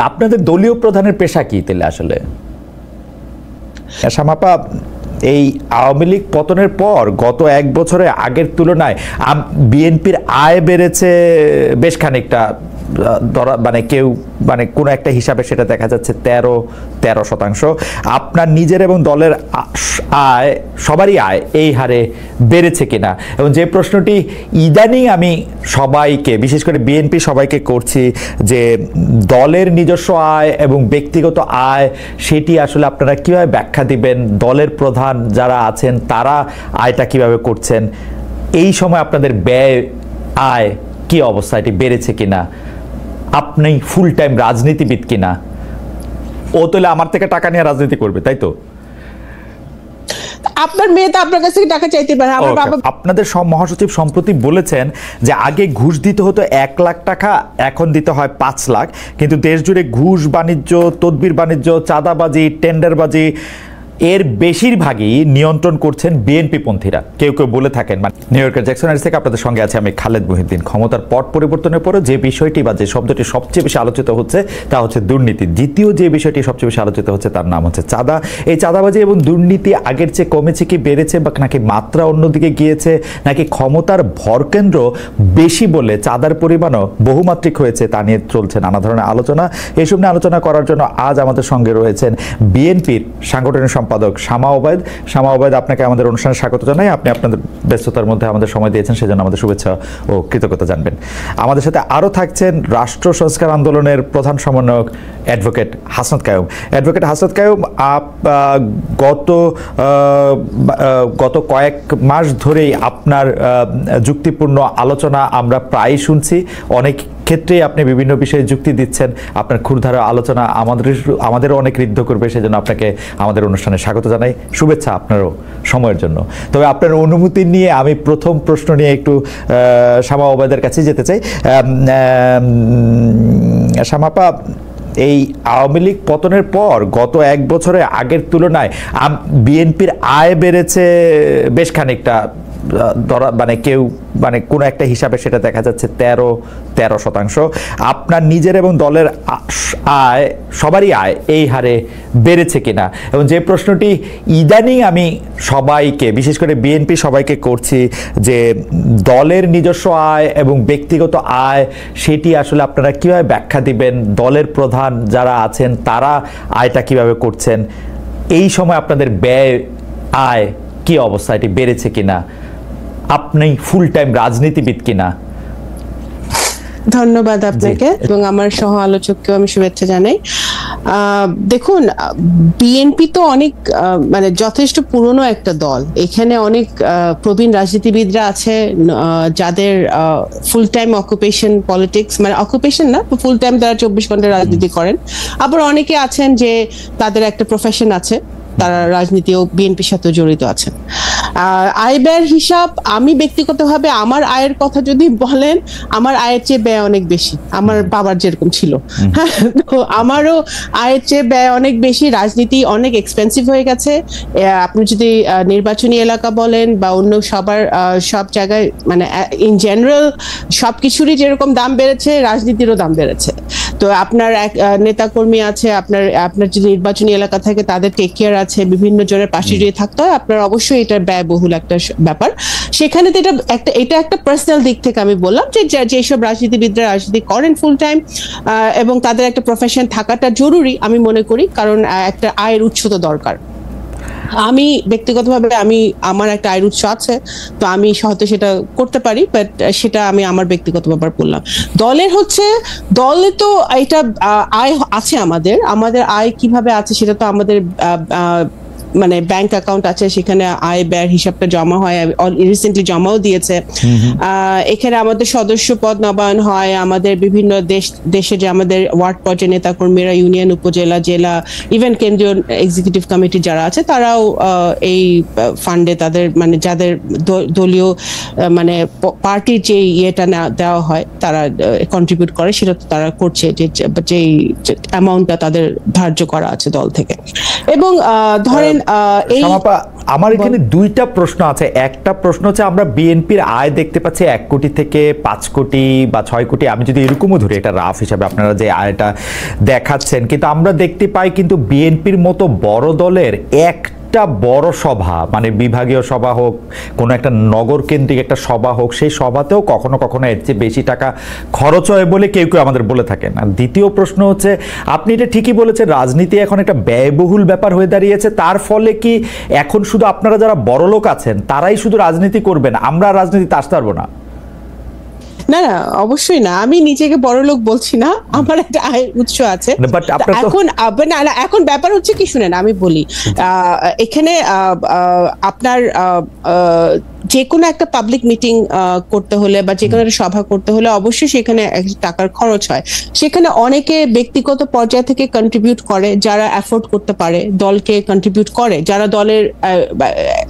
আপনাদের দলীয় প্রধানের পেশা কি তাহলে আসলে? শামাপা, এই আওয়ামী লীগ পতনের পর গত এক বছরে আগের তুলনায় বিএনপির আয় বেড়েছে বেশ খানিকটা, মানে কেউ মানে কোনো একটা হিসাবে সেটা দেখা যাচ্ছে 13%। আপনার নিজের এবং দলের আয়, সবারই আয় এই হারে বেড়েছে কিনা, এবং যে প্রশ্নটি ইদানিং আমি সবাইকে, বিশেষ করে বিএনপি সবাইকে করছি, যে দলের নিজস্ব আয় এবং ব্যক্তিগত আয় সেটি আসলে আপনারা কিভাবে ব্যাখ্যা দিবেন? দলের প্রধান যারা আছেন তারা আয়টা কিভাবে করছেন? এই সময় আপনাদের ব্যয় আয় কি অবস্থা, এটি বেড়েছে কিনা? আপনি ফুল টাইম রাজনীতিবিদ কিনা? ও তাহলে আমার থেকে টাকা নিয়ে রাজনীতি করবে, তাই তো? আপনার মেয়ে তো আপনার কাছ থেকে টাকা চাইতে পারে। আমার বাবা, আপনাদের সব মহাসচিব সম্প্রতি বলেছেন যে আগে ঘুষ দিতে হতো 1 লাখ টাকা, এখন দিতে হয় 5 লাখ, কিন্তু দেশ জুড়ে ঘুষ বাণিজ্য, তদবির বাণিজ্য, চাঁদাবাজি, টেন্ডারবাজি এর বেশিরভাগই নিয়ন্ত্রণ করছেন বিএনপি পন্থীরা। কেউ কেউ বলে থাকেন, মানে নিউ ইয়র্কের জ্যাকসন হাইটস থেকে আপনাদের সঙ্গে আছে আমি খালেদ মুহিউদ্দিন। ক্ষমতার পট পরিবর্তনের পরে যে বিষয়টি বা যে শব্দটি সবচেয়ে বেশি আলোচিত হচ্ছে তা হচ্ছে দুর্নীতি। দ্বিতীয় যে বিষয়টি সবচেয়ে বেশি আলোচিত হচ্ছে তার নাম হচ্ছে চাঁদা। এই চাঁদাবাজি এবং দুর্নীতি আগের চেয়ে কমেছে কি বেড়েছে, বা নাকি মাত্রা অন্যদিকে গিয়েছে, নাকি ক্ষমতার ভরকেন্দ্র বেশি বলে চাঁদার পরিমাণও বহুমাত্রিক হয়েছে, তা নিয়ে চলছে নানা ধরনের আলোচনা। এইসব নিয়ে আলোচনা করার জন্য আজ আমাদের সঙ্গে রয়েছেন বিএনপির সাংগঠনিক সম্পাদক শামা ওবায়দ। শামা ওবায়দ, আপনাকে আমাদের অনুষ্ঠানে স্বাগত জানাই। আপনি আপনাদের ব্যস্ততার মধ্যে আমাদের সময় দিয়েছেন, সেজন্য আমাদের শুভেচ্ছা ও কৃতজ্ঞতা জানবেন। আমাদের সাথে আরও থাকছেন রাষ্ট্র সংস্কার আন্দোলনের প্রধান সমন্বয়ক অ্যাডভোকেট হাসনাত কায়ুম। অ্যাডভোকেট হাসনাত কায়ুম, গত কয়েক মাস ধরেই আপনার যুক্তিপূর্ণ আলোচনা আমরা প্রায়ই শুনছি। অনেক ক্ষেত্রেই আপনি বিভিন্ন বিষয়ে যুক্তি দিচ্ছেন। আপনার ক্ষুরধারা আলোচনা আমাদেরও অনেক ঋদ্ধ করবে, সেজন্য আপনাকে আমাদের অনুষ্ঠানে স্বাগত জানাই। শুভেচ্ছা আপনারও সময়ের জন্য। তবে আপনার অনুমতি নিয়ে আমি প্রথম প্রশ্ন নিয়ে একটু শামা ওবায়দের কাছে যেতে চাই। শামাপা, এই আওয়ামী লীগ পতনের পর গত এক বছরে আগের তুলনায় বিএনপির আয় বেড়েছে বেশ খানিকটা, মানে কেউ মানে কোনো একটা হিসাবে সেটা দেখা যাচ্ছে 13%। আপনার নিজের এবং দলের আয়, সবারই আয় এই হারে বেড়েছে কিনা, এবং যে প্রশ্নটি ইদানিং আমি সবাইকে, বিশেষ করে বিএনপি সবাইকে করছি, যে দলের নিজস্ব আয় এবং ব্যক্তিগত আয় সেটি আসলে আপনারা কিভাবে ব্যাখ্যা দিবেন? দলের প্রধান যারা আছেন তারা আয়টা কিভাবে করছেন? এই সময় আপনাদের ব্যয় আয় কি অবস্থা, এটি বেড়েছে কিনা? আপনি ফুল টাইম রাজনীতিবিদ কিনা? ধন্যবাদ আপনাকে এবং আমার সহ আলোচককেও আমি শুভেচ্ছা জানাই। দেখুন, বিএনপি তো অনেক মানে যথেষ্ট পুরনো একটা দল। এখানে অনেক প্রবীণ রাজনীতিবিদরা আছে যাদের ফুল টাইম অকুপেশন পলিটিক্স, মানে অকুপেশন না, ফুল টাইম তারা 24 ঘন্টা রাজনীতি করেন। আবার অনেকে আছেন যে তাদের একটা প্রফেশন আছে, তারা রাজনীতি ও বিএনপির সাথে জড়িত আছেন। আয় ব্যয়ের হিসাব, আমি ব্যক্তিগতভাবে আমার আয়ের কথা যদি বলেন, আমার আয়ের চেয়ে ব্যয় অনেক বেশি। আমার বাবার যেরকম ছিল, হ্যাঁ, তো আমারও আয়ের চেয়ে ব্যয় অনেক বেশি। রাজনীতি অনেক এক্সপেন্সিভ হয়ে গেছে। আপনি যদি নির্বাচনী এলাকা বলেন বা অন্য সব জায়গায়, মানে ইন জেনারেল সবকিছুরই যেরকম দাম বেড়েছে, রাজনীতিরও দাম বেড়েছে। তো আপনার এক নেতাকর্মী আছে, আপনার যদি নির্বাচনী এলাকা থাকে তাদের টেক কেয়ার আছে, বিভিন্ন জনের পাশে যদি থাকতে হয়, আপনার অবশ্যই এটা ব্যয়বহুল একটা ব্যাপার। সেখানে তো এটা একটা পার্সোনাল দিক থেকে আমি বললাম যে যেসব রাজনীতিবিদরা রাজনীতি করেন ফুল টাইম এবং তাদের একটা প্রফেশন থাকাটা জরুরি আমি মনে করি, কারণ একটা আয়ের উৎস তো দরকার। আমি ব্যক্তিগতভাবে আমার একটা আয়ের উৎস আছে, তো আমি হয়তো সেটা করতে পারি, বাট সেটা আমি আমার ব্যক্তিগত ব্যাপার বললাম। দলে তো এটা আয় আছে, আমাদের আয় কিভাবে আছে সেটা তো আমাদের মানে ব্যাংক অ্যাকাউন্ট আছে, সেখানে আয় ব্যয়ের হিসাবটা জমা হয়, রিসেন্টলি জমাও দিয়েছে। এখানে আমাদের সদস্য পদ নবায়ন হয়, আমাদের বিভিন্ন দেশে যে আমাদের ওয়ার্ড পর্যায়ে নেতাকর্মীরা, ইউনিয়ন, উপজেলা, জেলা, ইভেন কেন্দ্রীয় এক্সিকিউটিভ কমিটি যারা আছে, তারাও এই ফান্ডে তাদের, মানে যাদের দলীয় মানে পার্টির যে ইয়েটা দেওয়া হয় তারা কন্ট্রিবিউট করে, সেটা তো তারা করছে, যে অ্যামাউন্টটা তাদের ধার্য করা আছে দল থেকে। এবং ধরেন এই আমার এখানে দুইটা প্রশ্ন আছে। একটা প্রশ্ন হচ্ছে আমরা বিএনপির আয় দেখতে পাচ্ছি 1 কোটি থেকে 5 কোটি বা 6 কোটি, আমি যদি এরকমও ধরি, এটা রাফ হিসাবে আপনারা যে আয়টা দেখাচ্ছেন, কিন্তু আমরা দেখতে পাই কিন্তু বিএনপির মতো বড় দলের একটা বড় সভা, মানে বিভাগীয় সভা হোক, কোনো একটা নগর কেন্দ্রিক একটা সভা হোক, সেই সভাতেও কখনো কখনো এর চেয়ে বেশি টাকা খরচ হয় বলে কেউ কেউ আমাদের বলে থাকেন। আর দ্বিতীয় প্রশ্ন হচ্ছে, আপনি এটা ঠিকই বলেছেন, রাজনীতি এখন একটা ব্যয়বহুল ব্যাপার হয়ে দাঁড়িয়েছে। তার ফলে কি এখন শুধু আপনারা যারা বড় লোক আছেন তারাই শুধু রাজনীতি করবেন, আমরা রাজনীতিতে আসতে পারবো না? না না, অবশ্যই না, আমি নিজেকে বড় লোক বলছি না, আমার একটা আয়ের উৎস আছে। এখন ব্যাপার হচ্ছে কি, শুনেন আমি বলি, এখানে আপনার যে কোনো একটা পাবলিক মিটিং করতে হলে বা যে কোনো একটা সভা করতে হলে অবশ্যই সেখানে টাকার খরচ হয়। সেখানে অনেকে ব্যক্তিগত পর্যায় থেকে কন্ট্রিবিউট করে, যারা অ্যাফোর্ড করতে পারে দলকে কন্ট্রিবিউট করে, যারা দলের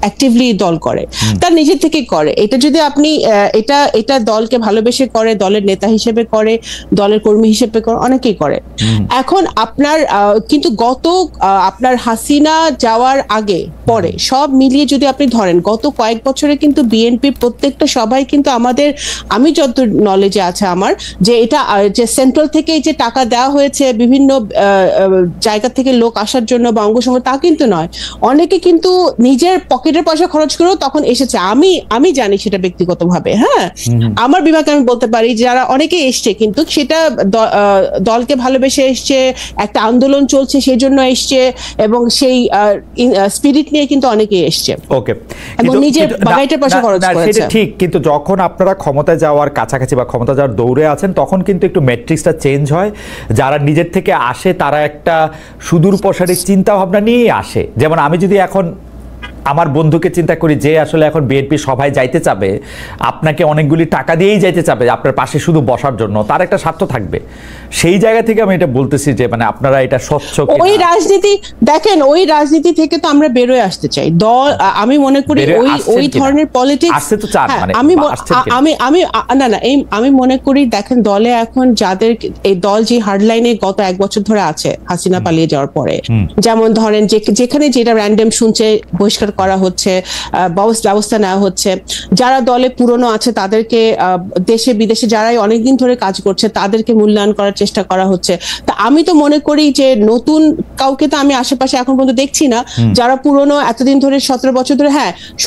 অ্যাক্টিভলি দল করে, তার নিজের থেকেই করে। এটা যদি আপনি এটা দলকে ভালোবেসে করে, দলের নেতা হিসেবে করে, দলের কর্মী হিসেবে করে, অনেকেই করে। এখন আপনার কিন্তু আপনার হাসিনা যাওয়ার আগে পরে সব মিলিয়ে যদি আপনি ধরেন গত কয়েক বছরে কিন্তু বিএনপি প্রত্যেকটা সবাই কিন্তু আমি যত নলেজে আছে আমার, যে এটা যে সেন্ট্রাল থেকে যে টাকা দেওয়া হয়েছে বিভিন্ন জায়গা থেকে লোক আসার জন্য বা অঙ্গসংগঠন, তা কিন্তু নয়। অনেকে কিন্তু নিজের পকেটের পয়সা খরচ করেও তখন এসেছে। আমি জানি সেটা ব্যক্তিগতভাবে, হ্যাঁ, আমার বিভাগে আমি বলতে পারি যারা অনেকে এসছে, কিন্তু সেটা দলকে ভালোবেসে এসছে, একটা আন্দোলন চলছে সেই জন্য এসছে, এবং সেই স্পিরিট নিয়ে কিন্তু অনেকে এসছে। ওকে, এবং নিজের বাগাইটের পয়সা খরচ করেছে। সেটা ঠিক, কিন্তু যখন আপনারা ক্ষমতায় যাওয়ার কাছাকাছি বা ক্ষমতা যাওয়ার দৌড়ে আছেন, তখন কিন্তু একটু ম্যাট্রিক্সটা চেঞ্জ হয়। যারা নিজের থেকে আসে তারা একটা সুদূর প্রসারী চিন্তা ভাবনা নিয়েই আসে। যেমন আমি যদি এখন আমার বন্ধুকে চিন্তা করি যে আসলে এখন বিএনপি সভায় যাইতে চাবে, আপনাকে অনেকগুলি টাকা দিয়েই যাইতে চাবে আপনার পাশে শুধু বসার জন্য, তার একটা স্বার্থ থাকবে। সেই জায়গা থেকে আমি এটা বলতেছি যে মানে আপনারা এটা স্বচ্ছ, ওই রাজনীতি দেখেন, ওই রাজনীতি থেকে তো আমরা বেরোয় আসতে চাই। দল, আমি মনে করি ওই ধরনের পলিটিক্স আসছে তো চান, মানে আমি মনে করি, দেখেন দলে এখন যাদের এই দল যে হার্ডলাইনে গত 1 বছর ধরে আছে হাসিনা পালিয়ে যাওয়ার পরে, যেমন ধরেন যেখানে যেটা র্যান্ডম শুনছে বহিষ্কার করা হচ্ছে, ব্যবস্থা নেওয়া হচ্ছে। যারা দলে পুরনো আছে তাদেরকে, দেশে বিদেশে যারাই অনেকদিন ধরে কাজ করছে তাদেরকে মূল্যায়ন করার চেষ্টা করা হচ্ছে। তা আমি তো মনে করি যে নতুন কাউকে তো আমি আশেপাশে এখন পর্যন্ত দেখছি না। যারা পুরনো এতদিন ধরে 17 বছর ধরে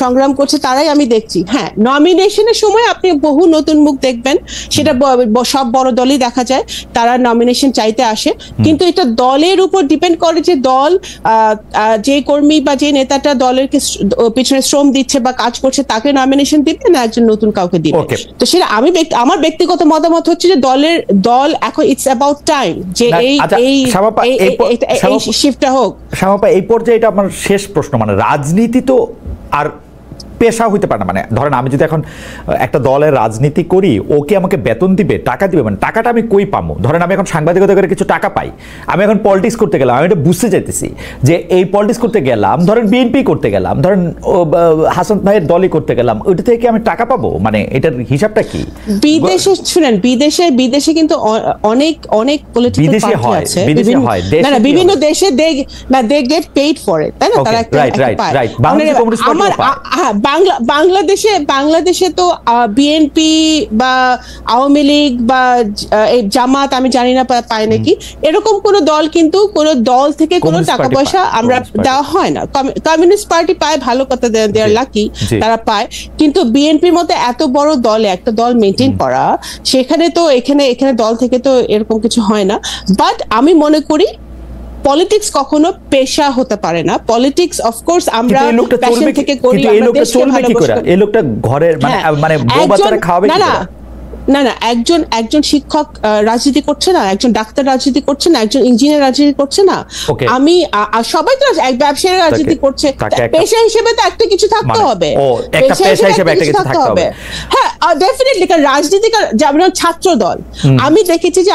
সংগ্রাম করছে তারাই আমি দেখছি। হ্যাঁ, নমিনেশনের সময় আপনি বহু নতুন মুখ দেখবেন, সেটা সব বড় দলই দেখা যায়, তারা নমিনেশন চাইতে আসে। কিন্তু এটা দলের উপর ডিপেন্ড করে যে দল যে কর্মী বা যে নেতাটা দলের পিছনে শ্রম দিচ্ছে বা কাজ করছে তাকে নমিনেশন দিবে না একজন নতুন কাউকে দিবে। তো সেটা আমার ব্যক্তিগত মতামত হচ্ছে যে দল এখন ইটস অ্যাবাউট টাইম যে এই শিফটটা হোক। শ্যামাপা, এই পর্যায়ে এটা আমার শেষ প্রশ্ন, মানে রাজনীতি তো আর পেশা হইতে পারে না। মানে ধরেন আমি যদি এখন একটা দলের রাজনীতি করি, ওকে আমাকে বেতন দিবে, টাকা দিবে, মানে টাকাটা আমি কই পাবো? ধরেন আমি এখন সাংবাদিকতা করে কিছু টাকা পাই, আমি এখন পলিটিক্স করতে গেলাম, আমি এটা বুঝতে চাইতেছি যে এই পলিটিক্স করতে গেলাম, ধরেন বিএনপি করতে গেলাম, ধরেন হাসান ভাইয়ের দলই করতে গেলাম, ওইটা থেকে আমি টাকা পাবো? মানে এটার হিসাবটা কি? বিদেশে শুনেন, বিদেশে কিন্তু অনেক পলিটিক্যাল পার্টি আছে, বিভিন্ন দেশে they get paid for it, তাই না? তারা বাংলাদেশে তো বিএনপি বা আওয়ামী লীগ বা জামাত, আমি জানি না পায় নাকি, এরকম কোন দল কিন্তু কোন দল থেকে কোনো টাকা পয়সা আমরা দেওয়া হয় না। কমিউনিস্ট পার্টি পায়, ভালো কথা, দে আর লাকি, তারা পায়। কিন্তু বিএনপির মতো এত বড় দলে একটা দল মেনটেন করা, সেখানে তো এখানে দল থেকে তো এরকম কিছু হয় না। বাট আমি মনে করি পলিটিক্স কখনো পেশা হতে পারে না। পলিটিক্স অফকোর্স আমরা প্যাশন থেকে করি, আমরা দেশকে ভালোবাসি। এই লোকটা ঘরের মানে বউ বাচ্চারা খাওয়াবে কি করে? না, একজন শিক্ষক রাজনীতি করছে না, একজন ডাক্তার রাজনীতি করছে না, একজন ইঞ্জিনিয়ার রাজনীতি করছে না, আমি সবাই তো এক ব্যবসায়ী রাজনীতি করছে। পেশা হিসেবে তো একটা কিছু থাকতে হবে, হ্যাঁ ডেফিনেটলি। কারণ রাজনীতিকার, যেমন ছাত্র দল, আমি দেখেছি যে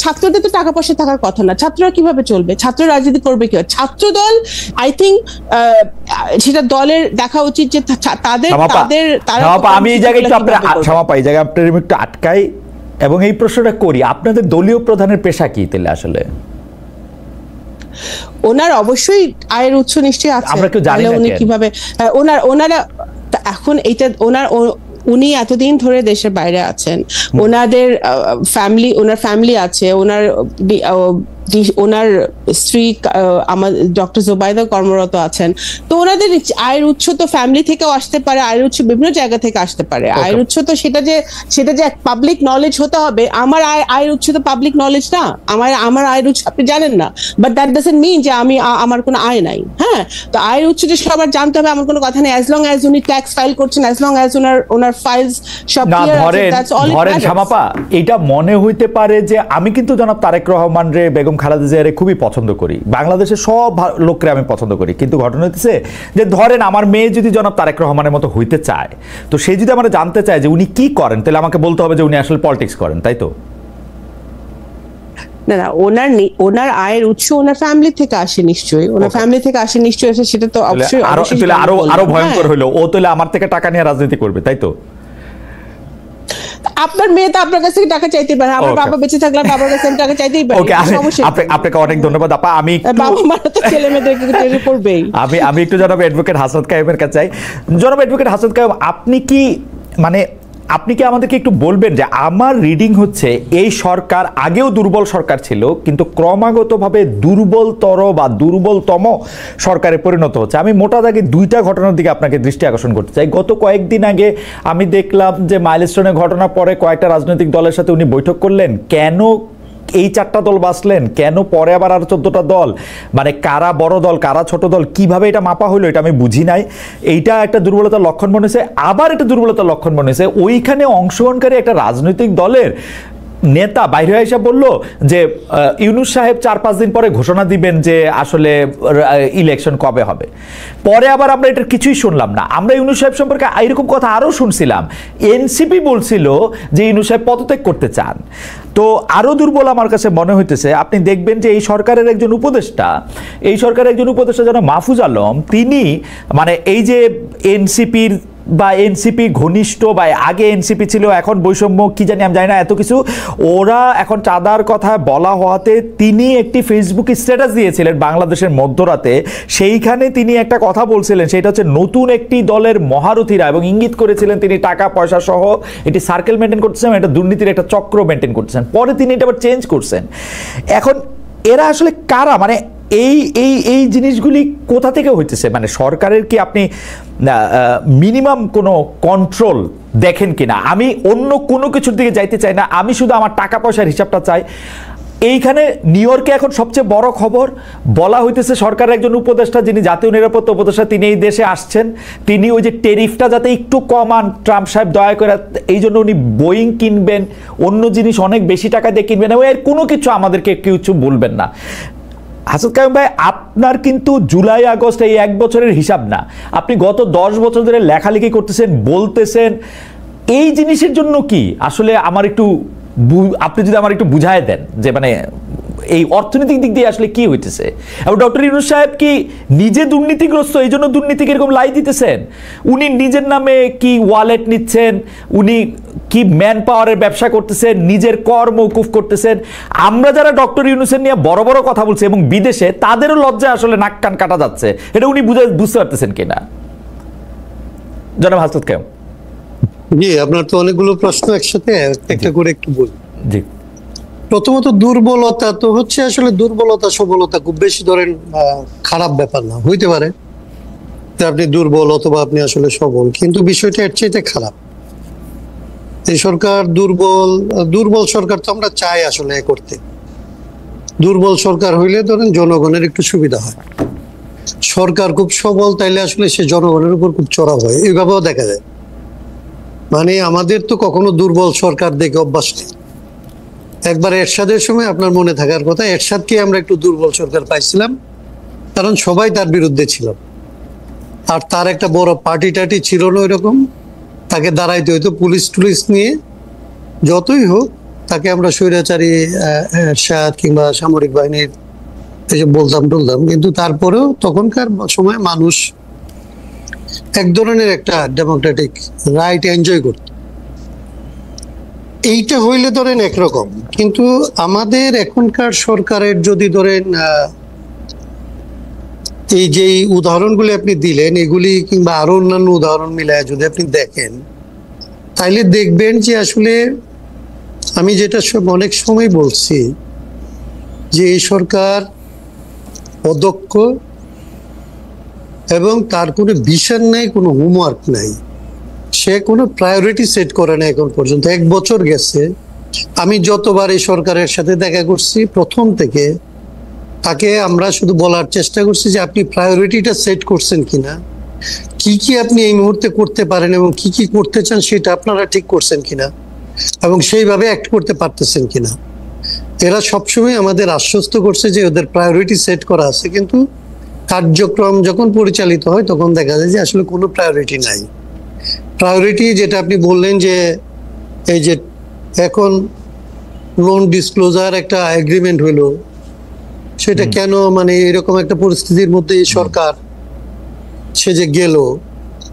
ছাত্রদের তো টাকা পয়সা থাকার কথা না, ছাত্ররা কিভাবে চলবে, ছাত্র রাজনীতি করবে কি? ছাত্র দল, আই থিঙ্ক সেটা দলের দেখা উচিত যে আমি এই জায়গায় আপনার একটু আটকাই এবং এই প্রশ্নটা করি, আপনাদের দলীয় প্রধানের পেশা কি তাহলে আসলে? ওনার অবশ্যই আয়ের উৎস নিশ্চয়ই আছে, আমরা কেউ জানি না উনি কেন। কিভাবে ওনারা এখন এইটা উনি এতদিন ধরে দেশের বাইরে আছেন, ওনাদের ওনার ফ্যামিলি আছে, ওনার স্ত্রী আমার ডক্টর জোবাইদা কর্মরত আছেন, তো ওনাদের আয়ের উৎস তো ফ্যামিলি থেকেও আসতে পারে, আয়ের উৎস বিভিন্ন জায়গা থেকে আসতে পারে। আয়ের উৎস তো সেটা যে পাবলিক নলেজ হতে হবে, আমার আয়ের উৎস তো পাবলিক নলেজ না, আমার আয়ের উৎস আপনি জানেন না, বাট দ্যাট ডাজন্ট মিন যে আমার কোনো আয় নাই। হ্যাঁ, তো আয়ের উৎস যে সবার জানতে হবে আমার কোনো কথা নেই, অ্যাজ লং অ্যাজ উনি ট্যাক্স ফাইল করছেন, অ্যাজ লং অ্যাজ ওনার ফাইলস সব ক্লিয়ার আছে, দ্যাটস অল ইট ম্যাটার্স। শামাপা, এটা মনে হইতে পারে যে আমি কিন্তু জনাব তারেক রহমান রে, বেগম খালেদা জিয়ারে খুবই পছন্দ করি, বাংলাদেশের সব লোকরে আমি পছন্দ করি, কিন্তু ঘটনা হচ্ছে যে ধরেন আমার মেয়ে যদি জনাব তারেক রহমানের মতো হইতে চায়, তো সে যদি আমরা জানতে চায় যে উনি কি করেন, তাহলে আমাকে বলতে হবে যে উনি আসলে পলিটিক্স করেন, তাই তো? না না, ওনার আয়ের উৎস ওনার ফ্যামিলি থেকে আসে নিশ্চয়ই, ওনার ফ্যামিলি থেকে আসে নিশ্চয়ই, সেটা তো অবশ্যই আরো ভয়ঙ্কর হলো, ও তাহলে আমার থেকে টাকা নিয়ে রাজনীতি করবে, তাই তো? আপনার মেয়ে তো আপনার কাছ থেকে টাকা চাইতে পারে, আমার বাবা বেঁচে থাকলে বাবার কাছে টাকা চাইতেই পারে। আপনাকে অনেক ধন্যবাদ আপা। আমি বাবা মারা তো ছেলে মেয়েদেরকে তৈরি করবেই। আমি একটু জনাব অ্যাডভোকেট হাসনাত কাইমের কাছে চাই। জনাব অ্যাডভোকেট হাসনাত কাইম, আপনি কি আমাদেরকে একটু বলবেন যে আমার রিডিং হচ্ছে এই সরকার আগেও দুর্বল সরকার ছিল, কিন্তু ক্রমাগতভাবে দুর্বলতর বা দুর্বলতম সরকারে পরিণত হচ্ছে। আমি মোটা দাগে দুইটা ঘটনার দিকে আপনাকে দৃষ্টি আকর্ষণ করতে চাই। গত কয়েকদিন আগে আমি দেখলাম যে মাইলস্টোনের ঘটনা পরে কয়েকটা রাজনৈতিক দলের সাথে উনি বৈঠক করলেন। কেন এই 4টা দল বাঁচলেন, কেন পরে আবার আরো 14টা দল, মানে কারা বড় দল কারা ছোট দল, কিভাবে এটা মাপা হলো এটা আমি বুঝি নাই। এইটা একটা দুর্বলতার লক্ষণ মনে হয়েছে। আবার একটা দুর্বলতার লক্ষণ মনে হয়েছে, ওইখানে অংশগ্রহণকারী একটা রাজনৈতিক দলের নেতা বাইরে এসে বলল যে ইউনূস সাহেব 4-5 দিন পরে ঘোষণা দিবেন যে আসলে ইলেকশন কবে হবে। পরে আবার আমরা এটার কিছুই শুনলাম না। আমরা ইউনূস সাহেব সম্পর্কে এরকম কথা আরও শুনছিলাম, এনসিপি বলছিল যে ইউনূস সাহেব পদত্যাগ করতে চান। তো আরও দুর্বল আমার কাছে মনে হইতেছে, আপনি দেখবেন যে এই সরকারের একজন উপদেষ্টা যেন মাহফুজ আলম, তিনি মানে এই যে এনসিপির বা এনসিপি ঘনিষ্ঠ বা আগে এনসিপি ছিল, এখন বৈষম্য কি জানি আমি জানি না, এত কিছু ওরা এখন চাঁদার কথা বলা হওয়াতে তিনি একটি ফেসবুক স্ট্যাটাস দিয়েছিলেন বাংলাদেশের মধ্যরাতে। সেইখানে তিনি একটা কথা বলছিলেন, সেটা হচ্ছে নতুন একটি দলের মহারথীরা, এবং ইঙ্গিত করেছিলেন তিনি টাকা পয়সা সহ এটি সার্কেল মেনটেন করতেছেন, এটা দুর্নীতির একটা চক্র মেনটেন করতেছেন। পরে তিনি এটা আবার চেঞ্জ করছেন। এখন এরা আসলে কারা, মানে এই এই এই জিনিসগুলি কোথা থেকে হইতেছে? মানে সরকারের কি আপনি মিনিমাম কোনো কন্ট্রোল দেখেন কিনা? আমি অন্য কোনো কিছুর দিকে যাইতে চাই না, আমি শুধু আমার টাকা পয়সার হিসাবটা চাই। এইখানে নিউ ইয়র্কে এখন সবচেয়ে বড় খবর বলা হইতেছে, সরকারের একজন উপদেষ্টা যিনি জাতীয় নিরাপত্তা উপদেষ্টা, তিনি এই দেশে আসছেন, তিনি ওই যে টেরিফটা যাতে একটু কমান ট্রাম্প সাহেব দয়া করে, এই জন্য উনি বোয়িং কিনবেন, অন্য জিনিস অনেক বেশি টাকা দিয়ে কিনবেন, এবং এর কোনো কিছু আমাদেরকে কিছু বলবেন না। হাসান কাইম ভাই, আপনার কিন্তু জুলাই আগস্ট এই 1 বছরের হিসাব না, আপনি গত 10 বছর ধরে লেখালেখি করতেছেন, বলতেছেন, এই জিনিসের জন্য কি আসলে আপনি যদি আমার একটু বুঝায় দেন যে মানে এই অর্থনৈতিক দিক দিয়ে আসলে কি হইতেছে। এবং ডক্টর ইউনূস সাহেব কি নিজে দুর্নীতিগ্রস্ত, এই জন্য দুর্নীতিকে এরকম লাই দিতেছেন? উনি নিজের নামে কি ওয়ালেট নিচ্ছেন, উনি কি ম্যান পাওয়ারের ব্যবসা করতেছেন, নিজের কর মওকুফ করতেছেন। আমরা যারা ডক্টর ইউনূসের নিয়ে বড় বড় কথা বলছি এবং বিদেশে, তাদেরও লজ্জায় আসলে নাক কান কাটা যাচ্ছে। এটা উনি বুঝতে পারতেছেন কিনা? জনাব হাসনাত কাইম। জি, আপনার তো অনেকগুলো প্রশ্ন একসাথে, একটা করে একটু বলি। জি, প্রথমত দুর্বলতা তো হচ্ছে আসলে দুর্বলতা সবলতা খুব বেশি ধরেন খারাপ ব্যাপার না, হইতে পারে যে আপনি দুর্বল অথবা আপনি আসলে সবল, কিন্তু বিষয়টা এর চাইতে খারাপ। এই সরকার দুর্বল সরকার তো আমরা চাই আসলে করতে। দুর্বল সরকার হইলে ধরেন জনগণের একটু সুবিধা হয়। সরকার খুব সবল তাইলে আসলে সে জনগণের উপর খুব চড়াও হয়, এইভাবেও দেখা যায়। মানে আমাদের তো কখনো দুর্বল সরকার দেখে অভ্যাস নেই। একবার এরশাদের সময় আপনার মনে থাকার কথা, এরশাদকে আমরা একটু দুর্বল সরকার পাইছিলাম, কারণ সবাই তার বিরুদ্ধে ছিল, আর তার একটা বড় পার্টি টাটি ছিল না ওইরকম, তাকে দাঁড়াইতে হইতো পুলিশ টুলিশ নিয়ে। যতই হোক তাকে আমরা স্বৈরাচারী এরশাদ কিংবা সামরিক বাহিনীর এসব বলতাম, কিন্তু তারপরেও তখনকার সময় মানুষ এক ধরনের একটা ডেমোক্রেটিক রাইট এনজয় করত। এইটা হইলে ধরেন একরকম, কিন্তু আমাদের এখনকার সরকারের যদি ধরেন এই যে উদাহরণগুলি আপনি দিলেন, এগুলি কিংবা আরো অন্যান্য উদাহরণ মিলায় যদি আপনি দেখেন, তাইলে দেখবেন যে আসলে আমি যেটা অনেক সময় বলছি যে এই সরকার অদক্ষ এবং তার কোনো ভিশন নাই, কোনো হোমওয়ার্ক নাই, সে কোনো প্রায়োরিটি সেট করে না এখন পর্যন্ত। 1 বছর গেছে, আমি যতবার এই সরকারের সাথে দেখা করছি প্রথম থেকে তাকে আমরা শুধু বলার চেষ্টা করছি যে আপনি প্রায়োরিটিটা সেট করছেন কিনা, কি কি আপনি এই মুহূর্তে করতে পারেন এবং কি কি করতে চান সেটা আপনারা ঠিক করছেন কিনা এবং সেইভাবে অ্যাক্ট করতে পারতেছেন কিনা। এরা সবসময় আমাদের আশ্বস্ত করছে যে ওদের প্রায়োরিটি সেট করা আছে, কিন্তু কার্যক্রম যখন পরিচালিত হয় তখন দেখা যায় যে আসলে কোনো প্রায়োরিটি নাই। প্রায়োরিটি যেটা আপনি বললেন যে এই যে এখন লোন ডিসক্লোজার একটা এগ্রিমেন্ট হলো, সেটা কেন মানে এরকম একটা পরিস্থিতির মধ্যে এই সরকার সে যে গেল,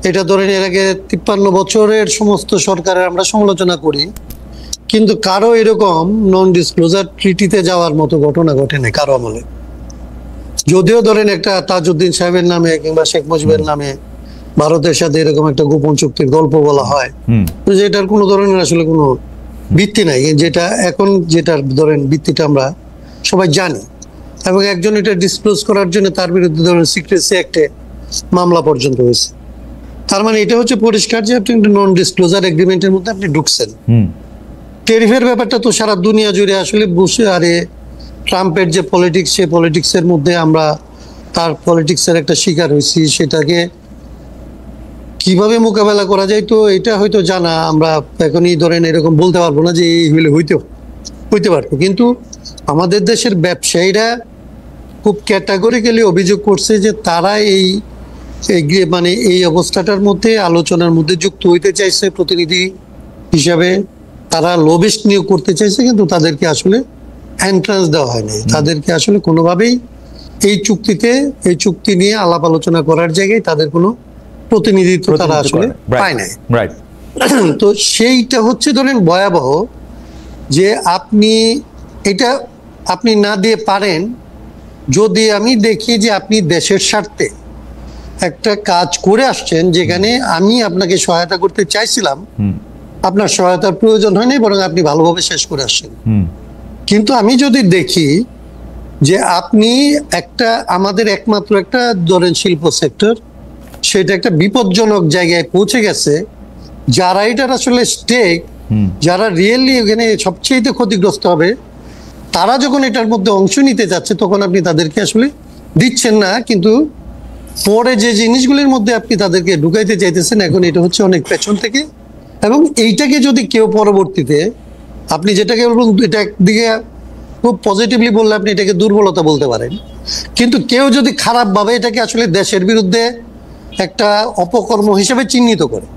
এটা ধরেন এর আগে 53 বছরের সমস্ত সরকারের আমরা সমালোচনা করি, কিন্তু কারো এরকম নন ডিসক্লোজার ট্রিটিতে যাওয়ার মতো ঘটনা ঘটে নাই কারো আমলে। যদিও ধরেন একটা তাজউদ্দিন সাহেবের নামে কিংবা শেখ মুজিবের নামে ভারতের সাথে এরকম একটা গোপন চুক্তির গল্প বলা হয়, যেটার কোনো ধরনের আসলে কোনো ভিত্তি নাই, যেটা এখন যেটার ধরেন ভিত্তিটা আমরা সবাই জানি, এবং একজন এটা ডিসক্লোজ করার জন্য তার বিরুদ্ধে ধরেন সিক্রেসি অ্যাক্টে মামলা পর্যন্ত হয়েছে। তার মানে এটা হচ্ছে পরিষ্কার যে আপনি নন ডিসক্লোজার এগ্রিমেন্টের মধ্যে আপনি ঢুকছেন। টেরিফের ব্যাপারটা তো সারা দুনিয়া জুড়ে আসলে বসে, আরে ট্রাম্পের যে পলিটিক্স, সে পলিটিক্সের মধ্যে আমরা তার পলিটিক্সের একটা শিকার হয়েছি, সেটাকে কিভাবে মোকাবেলা করা যায় তো এটা হয়তো জানা, আমরা এখনই ধরেন এরকম বলতে পারবো না যে এই হইলে হইতে পারবো। কিন্তু আমাদের দেশের ব্যবসায়ীরা খুব ক্যাটাগরিক্যালি অভিযোগ করছে যে তারা এই মানে এই অবস্থাটার মধ্যে আলোচনার মধ্যে যুক্ত হইতে চাইছে প্রতিনিধি হিসাবে, তারা লবিস্ট নিয়োগ করতে চাইছে, কিন্তু তাদেরকে আসলে এন্ট্রান্স দেওয়া হয়নি, তাদেরকে আসলে কোনোভাবেই এই চুক্তি নিয়ে আলাপ আলোচনা করার জায়গায় তাদের কোনো প্রতিনিধিত্ব তারা আসলে পায় নাই। তো সেইটা হচ্ছে ধরেন ভয়াবহ, যে আপনি না দিয়ে পারেন, যদি আমি দেখি যে আপনি দেশের স্বার্থে একটা কাজ করে আসছেন যেখানে আমি আপনাকে সহায়তা করতে চাইছিলাম, আপনার সহায়তার প্রয়োজন হয়নি, বরং আপনি ভালোভাবে শেষ করে আসছেন। কিন্তু আমি যদি দেখি যে আপনি আমাদের একমাত্র একটা ধরেন শিল্প সেক্টর, সেটা একটা বিপজ্জনক জায়গায় পৌঁছে গেছে, যারা এটার আসলে স্টেক, যারা রিয়েলি এখানে সবচেয়ে ক্ষতিগ্রস্ত হবে, তারা যখন এটার মধ্যে অংশ নিতে যাচ্ছে তখন আপনি তাদেরকে আসলে দিচ্ছেন না, কিন্তু পরে যে জিনিসগুলির মধ্যে আপনি তাদেরকে ঢুকাইতে চাইতেছেন, এখন এটা হচ্ছে অনেক পেছন থেকে। এবং এইটাকে যদি কেউ পরবর্তীতে আপনি যেটাকে এটা একদিকে খুব পজিটিভলি বললে আপনি এটাকে দুর্বলতা বলতে পারেন, কিন্তু কেউ যদি খারাপভাবে এটাকে আসলে দেশের বিরুদ্ধে একটা অপকর্ম হিসেবে চিহ্নিত করে,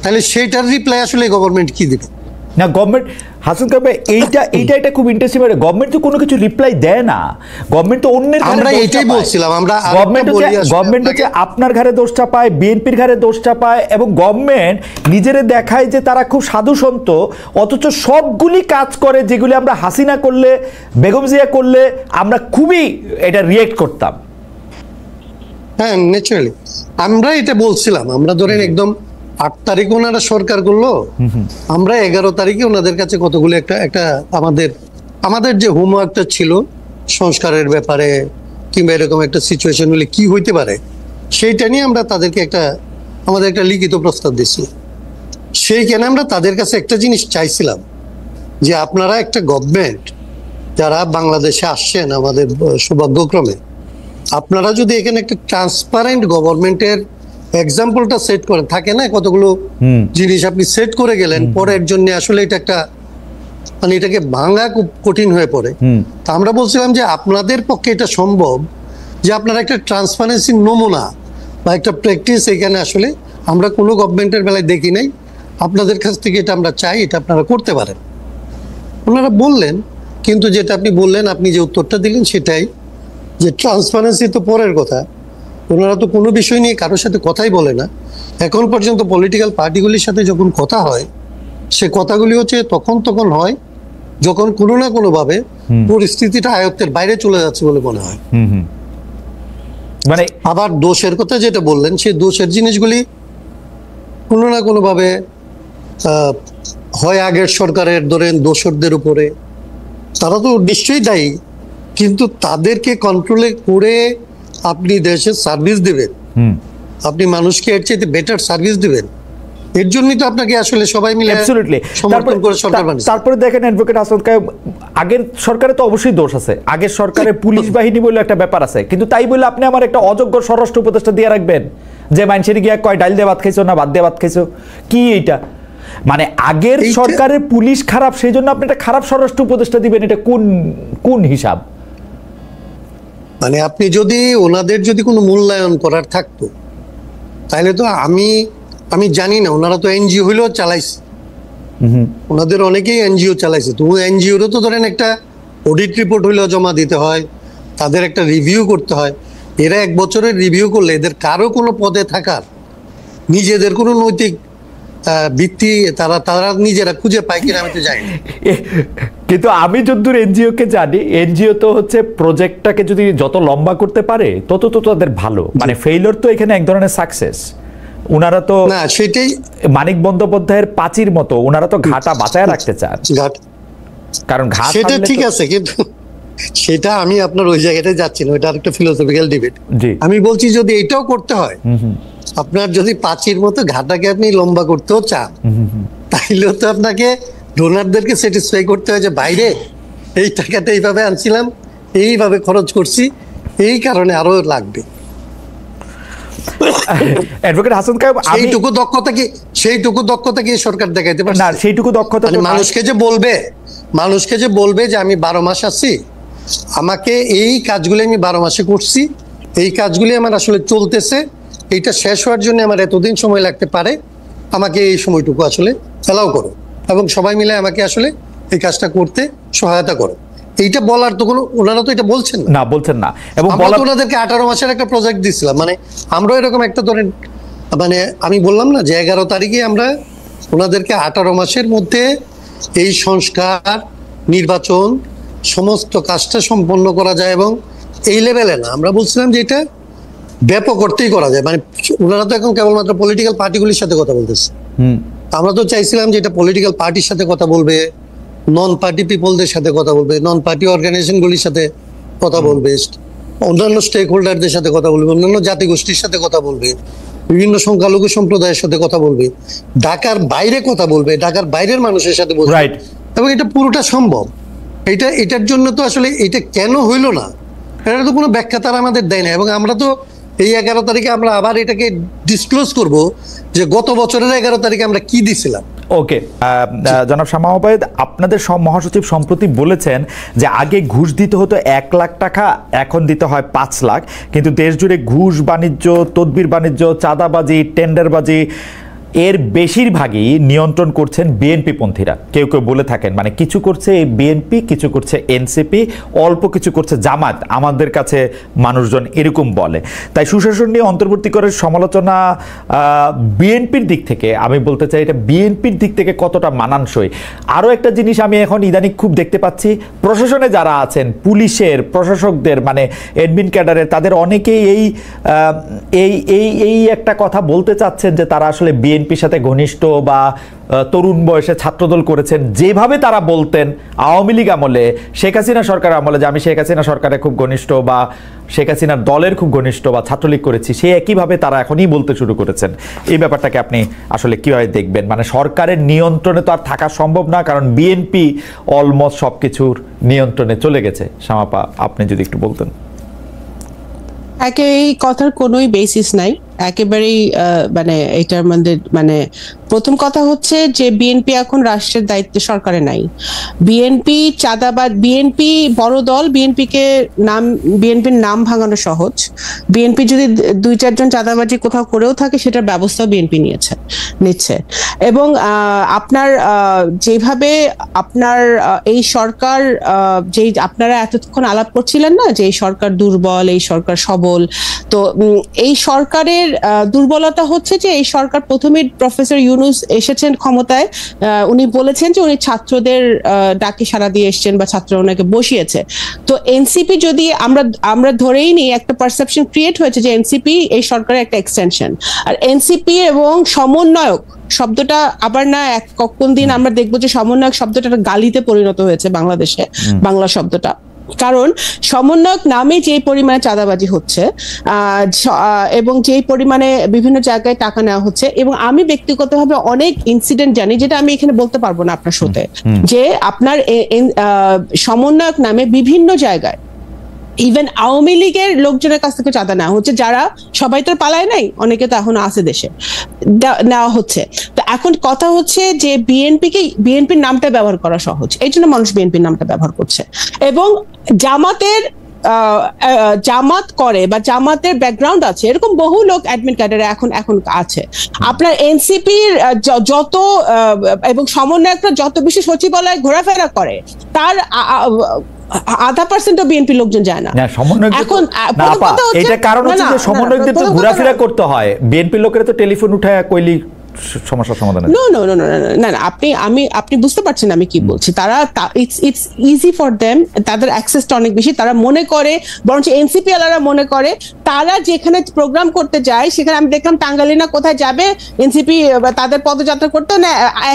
তাহলে সেইটার রিপ্লাই আসলে গভর্নমেন্ট কি দিবে? না, গভর্নমেন্ট হাসান কাবে এইটা খুব ইন্টারেস্টিং, গভর্নমেন্ট তো কোনো কিছু রিপ্লাই দেয় না, গভর্নমেন্ট তো অন্যের আমরা এটাই বলছিলাম, গভর্নমেন্ট হচ্ছে আপনার ঘরে দোষ চাপায়, বিএনপির ঘরে দোষ চাপায়, এবং গভর্নমেন্ট নিজেরা দেখায় যে তারা খুব সাধু সন্ত, অথচ সবগুলি কাজ করে যেগুলি আমরা হাসিনা করলে, বেগম জিয়া করলে আমরা খুবই এটা রিয়েক্ট করতাম। হ্যাঁ, ন্যাচারালি আমরা এটা বলছিলাম, আমরা ধরেন একদম 8 তারিখ ওনারা সরকার করলো, আমরা 11 তারিখে ওনাদের কাছে কতগুলো একটা আমাদের যে হোমওয়ার্কটা ছিল সংস্কারের ব্যাপারে কিংবা এরকম একটা সিচুয়েশন হলে কি হইতে পারে, সেইটা নিয়ে আমরা তাদেরকে আমাদের একটা লিখিত প্রস্তাব দিয়েছিলাম। সেইখানে আমরা তাদের কাছে একটা জিনিস চাইছিলাম যে আপনারা একটা গভর্নমেন্ট যারা বাংলাদেশে আসছেন আমাদের সৌভাগ্যক্রমে, আপনারা যদি এখানে একটা ট্রান্সপারেন্ট গভর্নমেন্টের এক্সাম্পলটা সেট করেন, থাকে না কতগুলো জিনিস আপনি সেট করে গেলেন, পরের জন্য আসলে এটা একটা মানে এটাকে ভাঙা খুব কঠিন হয়ে পড়ে। তা আমরা বলছিলাম যে আপনাদের পক্ষে এটা সম্ভব যে আপনারা একটা ট্রান্সপারেন্সি নমুনা বা একটা প্র্যাকটিস এখানে আসলে আমরা কোনো গভর্নমেন্টের বেলায় দেখি নাই, আপনাদের কাছ থেকে এটা আমরা চাই, এটা আপনারা করতে পারেন। ওনারা বললেন, কিন্তু যেটা আপনি বললেন, আপনি যে উত্তরটা দিলেন সেটাই, যে ট্রান্সপারেন্সি তো পরের কথা, ওনারা তো কোনো বিষয় নিয়ে কারোর সাথে কথাই বলে না। এখন পর্যন্ত পলিটিক্যাল পার্টিগুলির সাথে যখন কথা হয়, সে কথাগুলি হচ্ছে তখন হয় যখন কোনো না কোনোভাবে পরিস্থিতিটা আয়ত্তের বাইরে চলে যাচ্ছে বলে মনে হয়। মানে আবার দোষের কথা যেটা বললেন, সেই দোষের জিনিসগুলি কোনো না কোনো ভাবে হয় আগের সরকারের ধরেন দোসরদের উপরে, তারা তো নিশ্চয়ই দায়ী, কিন্তু তাদেরকে কন্ট্রোলে করে আপনি দেশে সার্ভিস দিবেন, আপনি মানুষকে এর চাইতে বেটার সার্ভিস দিবেন, এর জন্যই তো আপনাকে আসলে সবাই মিলে সমর্থন করে সরকার বানিয়েছে। তারপরে দেখেন অ্যাডভোকেট হাসান কায়েম, আগের সরকারে তো অবশ্যই দোষ আছে, আগের সরকারে পুলিশ বাহিনী বলে একটা ব্যাপার আছে, কিন্তু তাই বলে আপনি আমার একটা অযোগ্য স্বরাষ্ট্র উপদেষ্টা দিয়ে রাখবেন যে মানুষের গিয়া কয় ডাল দিয়ে ভাত খাইছো না ভাত দিয়ে ভাত খাইছো, কি এইটা? মানে আগের সরকারের পুলিশ খারাপ, সেই জন্য আপনি একটা খারাপ স্বরাষ্ট্র উপদেষ্টা দিবেন, এটা কোন কোন হিসাব? মানে আপনি যদি ওনাদের যদি কোনো মূল্যায়ন করার থাকতো, তাহলে তো আমি জানি না, ওনারা তো এনজিও হইলেও চালাইছে, ওনাদের অনেকেই এনজিও চালাইছে, তো এনজিওরও তো ধরেন একটা অডিট রিপোর্ট হইলেও জমা দিতে হয়, তাদের একটা রিভিউ করতে হয়। এরা 1 বছরের রিভিউ করলে এদের কারো কোনো পদে থাকার নিজেদের কোনো নৈতিক ভিত্তি তারা নিজেরা খুঁজে পায় কিনা আমি তো জানি না। কিন্তু আমি যতদূর এনজিও কে জানি, এনজিও তো হচ্ছে প্রজেক্টটাকে যদি যত লম্বা করতে পারে তত তো তাদের ভালো, মানে ফেইলিওর তো এখানে এক ধরনের সাকসেস। উনারা তো না, সেটাই মানিক বন্দ্যোপাধ্যায়ের পাঁচির মতো, উনারা তো ঘাটা বাঁচায় রাখতে চান, কারণ ঘাট সেটা ঠিক আছে, কিন্তু সেটা আমি আপনার ওই জায়গাটায় যাচ্ছি না, ওইটা আরেকটা ফিলোসফিক্যাল ডিবেট। আমি বলছি যদি এটাও করতে হয়, আপনার যদি পাঁচির মতো ঘাটাকে আপনি লম্বা করতেও চান, তাইলেও তো আপনাকে ডোনারদেরকে স্যাটিসফাই করতে হয় যে বাইরে এই টাকাটা এইভাবে আনছিলাম, এইভাবে খরচ করছি, এই কারণে আরো লাগবে। অ্যাডভোকেট হাসান কায়েম, সেইটুকু দক্ষতা কি সরকার দেখাইতে পারছে না? সেইটুকু দক্ষতা মানুষকে যে বলবে যে আমি 12 মাস আছি, আমাকে এই কাজগুলি আমি 12 মাসে করছি, এই কাজগুলি আমার আসলে চলতেছে, এইটা শেষ হওয়ার জন্য আমার এতদিন সময় লাগতে পারে, আমাকে এই সময়টুকু আসলে অ্যালাউ করো এবং সবাই মিলে আমাকে আসলে এই কাজটা করতে সহায়তা করো, এইটা বলার তো কোনো, ওনারা তো এটা বলছেন না। এবং ওনাদেরকে 18 মাসের একটা প্রজেক্ট দিছিলাম, মানে আমরা এরকম একটা ধরেন, মানে আমি বললাম না যে 11 তারিখে আমরা ওনাদেরকে 18 মাসের মধ্যে এই সংস্কার, নির্বাচন, সমস্ত কাজটা সম্পন্ন করা যায়, এবং এই লেভেলে না, আমরা বলছিলাম যে এটা ব্যাপক অর্থেই করা যায়। মানে ওনারা তো এখন কেবলমাত্র পলিটিক্যাল পার্টিগুলির সাথে কথা বলতেছে, আমরা তো চাইছিলাম যে এটা পলিটিক্যাল পার্টির সাথে কথা বলবে, নন পার্টি পিপলদের সাথে কথা বলবে, নন পার্টি অর্গানাইজেশনগুলির সাথে কথা বলবে, অন্যান্য স্টেক হোল্ডারদের সাথে কথা বলবে, অন্যান্য জাতিগোষ্ঠীর সাথে কথা বলবে, বিভিন্ন সংখ্যালঘু সম্প্রদায়ের সাথে কথা বলবে, ঢাকার বাইরে কথা বলবে, ঢাকার বাইরের মানুষের সাথে বলবে, এবং এটা পুরোটা সম্ভব। এটার জন্য তো আসলে এটা কেন হইল না, এটা তো কোনো ব্যাখ্যা তারা আমাদের দেয় না, এবং আমরা তো এই 11 তারিখে আমরা আবার এটাকে ডিসক্লোজ করব যে গত বছরের 11 তারিখে আমরা কি দিছিলাম। ওকে, জনাব শামা ওবায়েদ, আপনাদের মহাসচিব সম্প্রতি বলেছেন যে আগে ঘুষ দিতে হতো 1 লাখ টাকা, এখন দিতে হয় 5 লাখ, কিন্তু দেশ জুড়ে ঘুষ বাণিজ্য, তদবির বাণিজ্য, চাঁদাবাজি, টেন্ডারবাজি এর বেশিরভাগই নিয়ন্ত্রণ করছেন বিএনপি পন্থীরা। কেউ কেউ বলে থাকেন মানে কিছু করছে বিএনপি, কিছু করছে এনসিপি, অল্প কিছু করছে জামাত, আমাদের কাছে মানুষজন এরকম বলে। তাই সুশাসন নিয়ে অন্তর্বর্তীকালের সমালোচনা বিএনপির দিক থেকে, আমি বলতে চাই এটা বিএনপির দিক থেকে কতটা মানানসই। আরও একটা জিনিস আমি এখন ইদানিং খুব দেখতে পাচ্ছি, প্রশাসনে যারা আছেন, পুলিশের, প্রশাসকদের, মানে অ্যাডমিন ক্যাডারের, তাদের অনেকেই এই একটা কথা বলতে চাচ্ছেন যে তারা আসলে বিএনপির সাথে ঘনিষ্ঠ বা তরুণ বয়সে ছাত্রদল করেছেন, যেভাবে তারা বলতেন আওয়ামী লীগ আমলে, শেখ হাসিনা সরকার আমলে যে আমি শেখ হাসিনা সরকারের খুব ঘনিষ্ঠ বা শেখ হাসিনার দলের খুব ঘনিষ্ঠ বা ছাত্রলীগ করেছি, সে একইভাবে তারা এখনই বলতে শুরু করেছেন। এই ব্যাপারটাকে আপনি আসলে কীভাবে দেখবেন? মানে সরকারের নিয়ন্ত্রণে তো আর থাকা সম্ভব না, কারণ বিএনপি অলমোস্ট সব কিছুর নিয়ন্ত্রণে চলে গেছে। শামাপা, আপনি যদি একটু বলতেন। এই কথার কোনোই বেসিস নাই, একেবারেই মানে এটার মধ্যে, মানে প্রথম কথা হচ্ছে যে বিএনপি এখন রাষ্ট্রের দায়িত্বে সরকারে নাই। বিএনপি চাঁদাবাদ, বিএনপি বড় দল, বিএনপির নাম ভাঙানো সহজ। বিএনপি যদি 2-4 জন চাঁদাবাজি কোথাও করেও থাকে, সেটার ব্যবস্থা বিএনপি নিচ্ছে। এবং আপনার যেভাবে আপনার এই সরকার, যেই আপনারা এতক্ষণ আলাপ করছিলেন না যে এই সরকার দুর্বল, এই সরকার সবল, তো এই সরকারের দুর্বলতা হচ্ছে যে এই সরকার প্রথমে প্রফেসর ইউনূস এসেছেন ক্ষমতায়, উনি বলেছেন যে উনি ছাত্রদের ডাকে সাড়া দিয়ে এসেছেন বা ছাত্ররা ওনাকে বসিয়েছে। তো এনসিপি যদি আমরা ধরেই নিই, একটা পারসেপশন ক্রিয়েট হয়েছে যে এনসিপি এই সরকারের একটা এক্সটেনশন, আর এনসিপি এবং সমন্বয়ক শব্দটা আবার না কোন দিন আমরা দেখবো যে সমন্বয়ক শব্দটা একটা গালিতে পরিণত হয়েছে বাংলাদেশে, বাংলা শব্দটা। কারণ সমন্বয়ক নামে যে পরিমাণে চাঁদাবাজি হচ্ছে এবং যে পরিমাণে বিভিন্ন জায়গায় টাকা নেওয়া হচ্ছে, এবং আমি ব্যক্তিগতভাবে অনেক ইনসিডেন্ট জানি যেটা আমি এখানে বলতে পারবো না আপনার শোতে, যে আপনার সমন্বয়ক নামে বিভিন্ন জায়গায় ইভেন আওয়ামী লীগের লোকজনের কাছ থেকে চাঁদা নেওয়া হচ্ছে, যারা সবাই তো পালায় নাই, অনেকে তো এখনো আছে দেশে, নেওয়া হচ্ছে। তো এখন কথা হচ্ছে যে বিএনপির নামটা ব্যবহার করা সহজ, এই জন্য মানুষ বিএনপির নামটা ব্যবহার করছে। এবং জামাত করে বা জামাতের ব্যাকগ্রাউন্ড আছে এরকম বহু লোক অ্যাডমিন ক্যাডারে এখন আছে। আপনার এনসিপির যত এবং সমন্বয়করা যত বেশি সচিবালয়ে ঘোরাফেরা করে, তার 0.5% বিএনপি লোকজন যায় না। এখন এটা কারণ হচ্ছে যে সমন্বয়কদের তো ঘোরাফেরা করতে হয়, বিএনপি লোকেরা তো টেলিফোন উঠায় কইলি সমস্যার সমাধান। না আপনি বুঝতে পারছেন আমি কি বলছি। তারা ইটস ইজি ফর দেম, তাদের অ্যাক্সেসটা অনেক বেশি। তারা মনে করে, বরঞ্চ এনসিপি আলারা মনে করে, তারা যেখানে প্রোগ্রাম করতে যায় সেখানে আমি দেখলাম টাঙ্গাইলে না কোথায় যাবে এনসিপি তাদের পদযাত্রা করতে না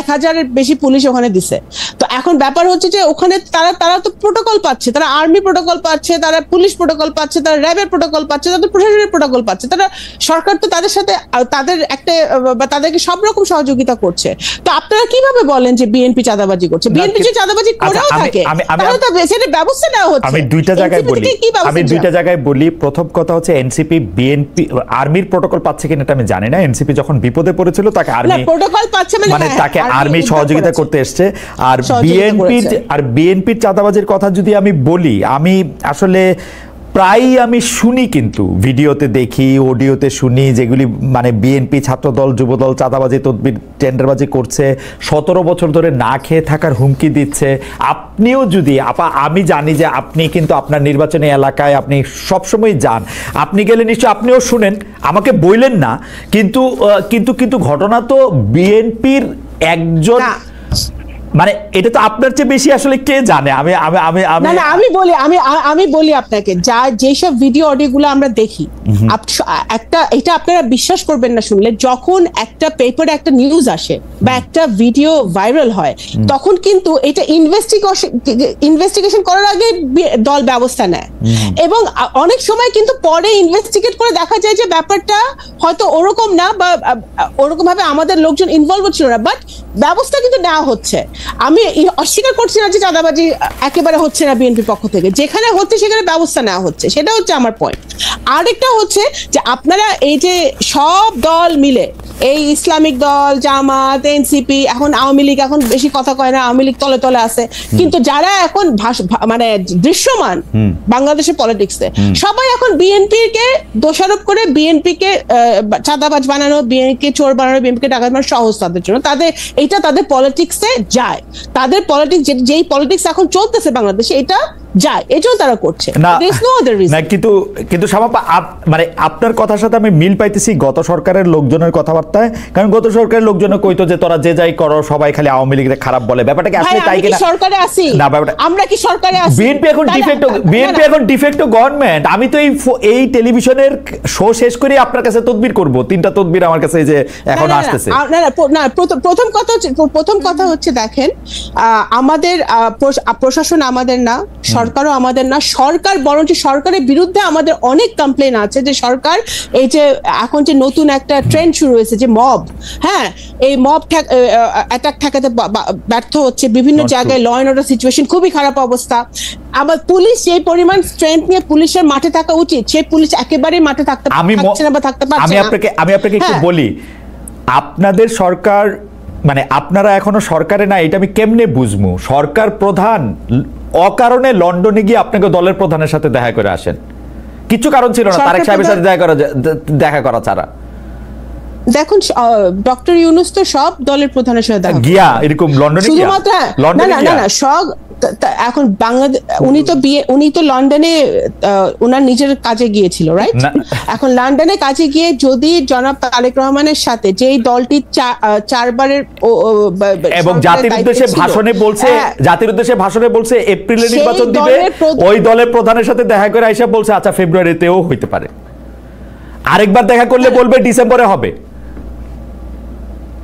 1000-এর বেশি পুলিশ ওখানে দিছে। তো এখন ব্যাপার হচ্ছে যে ওখানে তারা তো প্রোটোকল পাচ্ছে, তারা আর্মি প্রোটোকল পাচ্ছে, তারা পুলিশ প্রোটোকল পাচ্ছে, তারা র্যাবের প্রোটোকল পাচ্ছে, তাদের প্রশাসনের প্রোটোকল পাচ্ছে। তারা সরকার তো তাদের সাথে তাদের একটা বা তাদেরকে সব রকম সহযোগিতা করছে। তো আপনারা কিভাবে বলেন যে বিএনপি চাঁদাবাজি করছে? বিএনপি যে চাঁদাবাজি করেও থাকে তাহলে তো সেটা ব্যবস্থা নেওয়া হচ্ছে। আমি দুইটা জায়গায় বলি। প্রথম কথা হচ্ছে এনসিপি বিএনপি আর্মির প্রোটোকল পাচ্ছে কিনা এটা আমি জানি না। এনসিপি যখন বিপদে পড়েছিল তাকে আর্মি প্রোটোকল পাচ্ছে, মানে তাকে আর্মি সহযোগিতা করতে এসছে। আর বিএনপির চাঁদাবাজির কথা যদি আমি বলি, আমি আসলে প্রায় আমি শুনি, কিন্তু ভিডিওতে দেখি, অডিওতে শুনি, যেগুলি মানে বিএনপি ছাত্রদল যুবদল চাঁদাবাজি তদবির টেন্ডারবাজি করছে, 17 বছর ধরে না খেয়ে থাকার হুমকি দিচ্ছে। আপনিও যদি আমি জানি যে আপনি কিন্তু আপনার নির্বাচনী এলাকায় আপনি সবসময় যান, আপনি গেলে নিশ্চয় আপনিও শুনেন, আমাকে বললেন না, কিন্তু কিন্তু কিন্তু ঘটনা তো বিএনপির একজন, মানে এটা তো আপনার চেয়ে বেশি আসলে কে জানে। আমি বলি আপনাকে, যেসব ভিডিও অডিওগুলো আমরা দেখি, এটা আপনারা বিশ্বাস করবেন না শুনলে, যখন একটা পেপারে একটা নিউজ আসে বা একটা ভিডিও ভাইরাল হয়, তখন কিন্তু এটা ইনভেস্টিগেশন করার আগে দল ব্যবস্থা নেয়, এবং অনেক সময় কিন্তু পরে ইনভেস্টিগেট করে দেখা যায় যে ব্যাপারটা হয়তো ওরকম না, বা ওরকম ভাবে আমাদের লোকজন ইনভলভ ছিল না, বাট ব্যবস্থা কিন্তু নেওয়া হচ্ছে। আমি অস্বীকার করছি না যে চাঁদাবাজি একেবারে হচ্ছে না বিএনপির পক্ষ থেকে, যেখানে হচ্ছে সেখানে ব্যবস্থা নেওয়া হচ্ছে, সেটা হচ্ছে আমার পয়েন্ট। আরেকটা হচ্ছে যে আপনারা এই যে সব দল মিলে, এই ইসলামিক দল, জামাত, এনসিপি, এখন আওয়ামী লীগ এখন বেশি কথা কয় না, আওয়ামী লীগ তলে তলে আছে, কিন্তু যারা এখন মানে দৃশ্যমান বাংলাদেশের পলিটিক্সে, সবাই এখন বিএনপিকে দোষারোপ করে বিএনপিকে চাঁদাবাজ বানানো, বিএনপিকে চোর বানানো, বিএনপিকে ডাকাত বানানো সহজ তাদের জন্য। এটা তাদের পলিটিক্সে যায়, তাদের পলিটিক্স যেই পলিটিক্স এখন চলতেছে বাংলাদেশে, এটা যায়, এটাও তারা করছে। কিন্তু মানে আপনার কথার সাথে আমি মিল পাইতেছি গত সরকারের লোকজনের কথাবার্তায়, কারণ গত সরকারের লোকজন কইতো যে তোরা যে যাই করো, সবাই খালি আওয়ামী লীগের খারাপ বলে। ব্যাপারটা কি আসলে তাই কিনা? সরকারে আছি না, আমরা কি সরকারে আছি? বিএনপি এখন ডিফেক্টো গভর্নমেন্ট। আমি তো এই টেলিভিশনের শো শেষ করে আপনার কাছে তদবির করব, 3টা তদবির আমার কাছে যে এখন আসতেছে। প্রথম কথা হচ্ছে দেখেন, আমাদের প্রশাসন আমাদের না, সরকারও আমাদের না। সরকার বরঞ্চ সরকারের বিরুদ্ধে আমাদের অনেক কমপ্লেন আছে যে সরকার এই যে এখন যে নতুন একটা ট্রেন্ড শুরু হয়েছে যে মব, হ্যাঁ, এই মব অ্যাটাক ঠেকাতে ব্যর্থ হচ্ছে। বিভিন্ন জায়গায় ল এন্ড অর্ডার সিচুয়েশন খুবই খারাপ অবস্থা। আবার পুলিশ যে পরিমাণ স্ট্রেংথ নিয়ে পুলিশের মাঠে থাকা উচিত, সেই পুলিশ একেবারেই মাঠে থাকতে পারছে না বা থাকতে পারছে না। আমি আপনাকে একটু বলি, আপনাদের সরকার মানে আপনারা এখনো সরকারে না, এটা আমি কেমনে বুঝবো? সরকার প্রধান অকারণে লন্ডনে গিয়ে আপনাকে দলের প্রধানের সাথে দেখা করে আসেন, কিছু কারণ ছিল না তারেক সাহেবের সাথে দেখা করা ছাড়া। দেখুন ডক্টর ইউনূস তো সব দলের প্রধানের সাথে দেখা গিয়া এরকম লন্ডনে শুধুমাত্র না, সব এখন বাংলাদেশ উনি তো লন্ডনে ওনার নিজের কাজে গিয়েছিল, রাইট? এখন লন্ডনে কাজে গিয়ে যদি জনাব তারেক রহমানের সাথে যেই দলটি 4 বারের এবং জাতির উদ্দেশ্যে ভাষণে বলছে এপ্রিলে নির্বাচন দিবে, ওই দলের প্রধানের সাথে দেখা করে আইসা বলছে আচ্ছা ফেব্রুয়ারিতেও হইতে পারে, আরেকবার দেখা করলে বলবে ডিসেম্বরে হবে।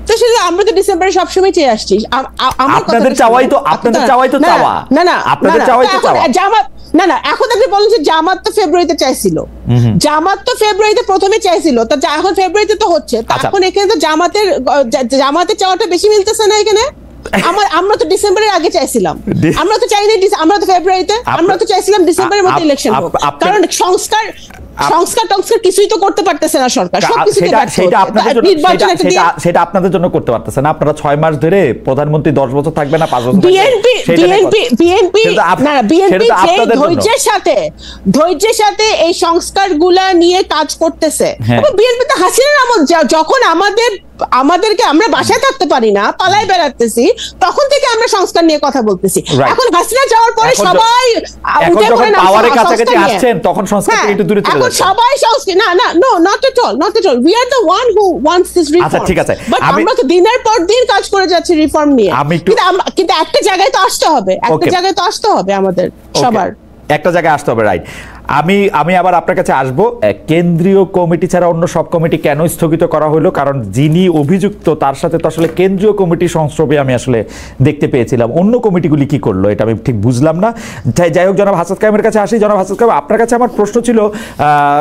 তো সেটা আমরা তো ডিসেম্বরে সবসময় চেয়ে আসছি। আপনাদের চাওয়াই তো চাওয়া। না আপনাদের চাওয়াই তো চাওয়া। জামাত না এখন আপনি বলেন যে জামাত তো ফেব্রুয়ারিতে চাইছিল, জামাত তো ফেব্রুয়ারিতে প্রথমে চাইছিল, তা এখন ফেব্রুয়ারিতে তো হচ্ছে, এখন এখানে তো জামাতের চাওয়াটা বেশি মিলতেছে না এখানে। আমরা তো ডিসেম্বরের আগে চাইছিলাম, আমরা তো চাইনি আমরা তো ফেব্রুয়ারিতে, আমরা তো চাইছিলাম ডিসেম্বরের মধ্যে ইলেকশন হোক, কারণ সংস্কার কিছুই তো করতে পারতেছে না সরকার, সেটা আপনাদের জন্য করতে পারতেছে না। আপনারা 6 মাস ধরে প্রধানমন্ত্রী 10 বছর থাকবে না 5 বছর, বিএনপি ধৈর্যের সাথে এই সংস্কারগুলা নিয়ে কাজ করতেছে। বিএনপি তো হাসিনার আমল, যখন আমাদেরকে আমরা বাসায় থাকতে পারি না, পালায় বেড়াতেছি, তখন থেকে আমরা সংস্কার নিয়ে কথা বলতেছি। এখন হাসিনা যাওয়ার পরে সবাই পাওয়ারের কাছাকাছি আসছেন, তখন সংস্কার থেকে একটু দূরে চলে যাচ্ছে। সবাই সংস্কার not at all we are the one who wants this reform। আচ্ছা ঠিক আছে, আমরা তো দিনের পর দিন কাজ করে যাচ্ছি রিফর্ম নিয়ে, কিন্তু একটা জায়গায় তো আসতে হবে, আমাদের সবার একটা জায়গায় আসতে হবে, রাইট? আমি আবার আপনার কাছে আসবো। কেন্দ্রীয় কমিটি ছাড়া অন্য সব কমিটি কেন স্থগিত করা হলো? কারণ যিনি অভিযুক্ত তার সাথে তো আসলে কেন্দ্রীয় কমিটির সংস্রবে আমি আসলে দেখতে পেয়েছিলাম, অন্য কমিটিগুলি কি করলো এটা আমি ঠিক বুঝলাম না। যাই হোক, জনাব হাসান কায়েমের কাছে আসি। জনাব হাসান কায়েম, আপনার কাছে আমার প্রশ্ন ছিল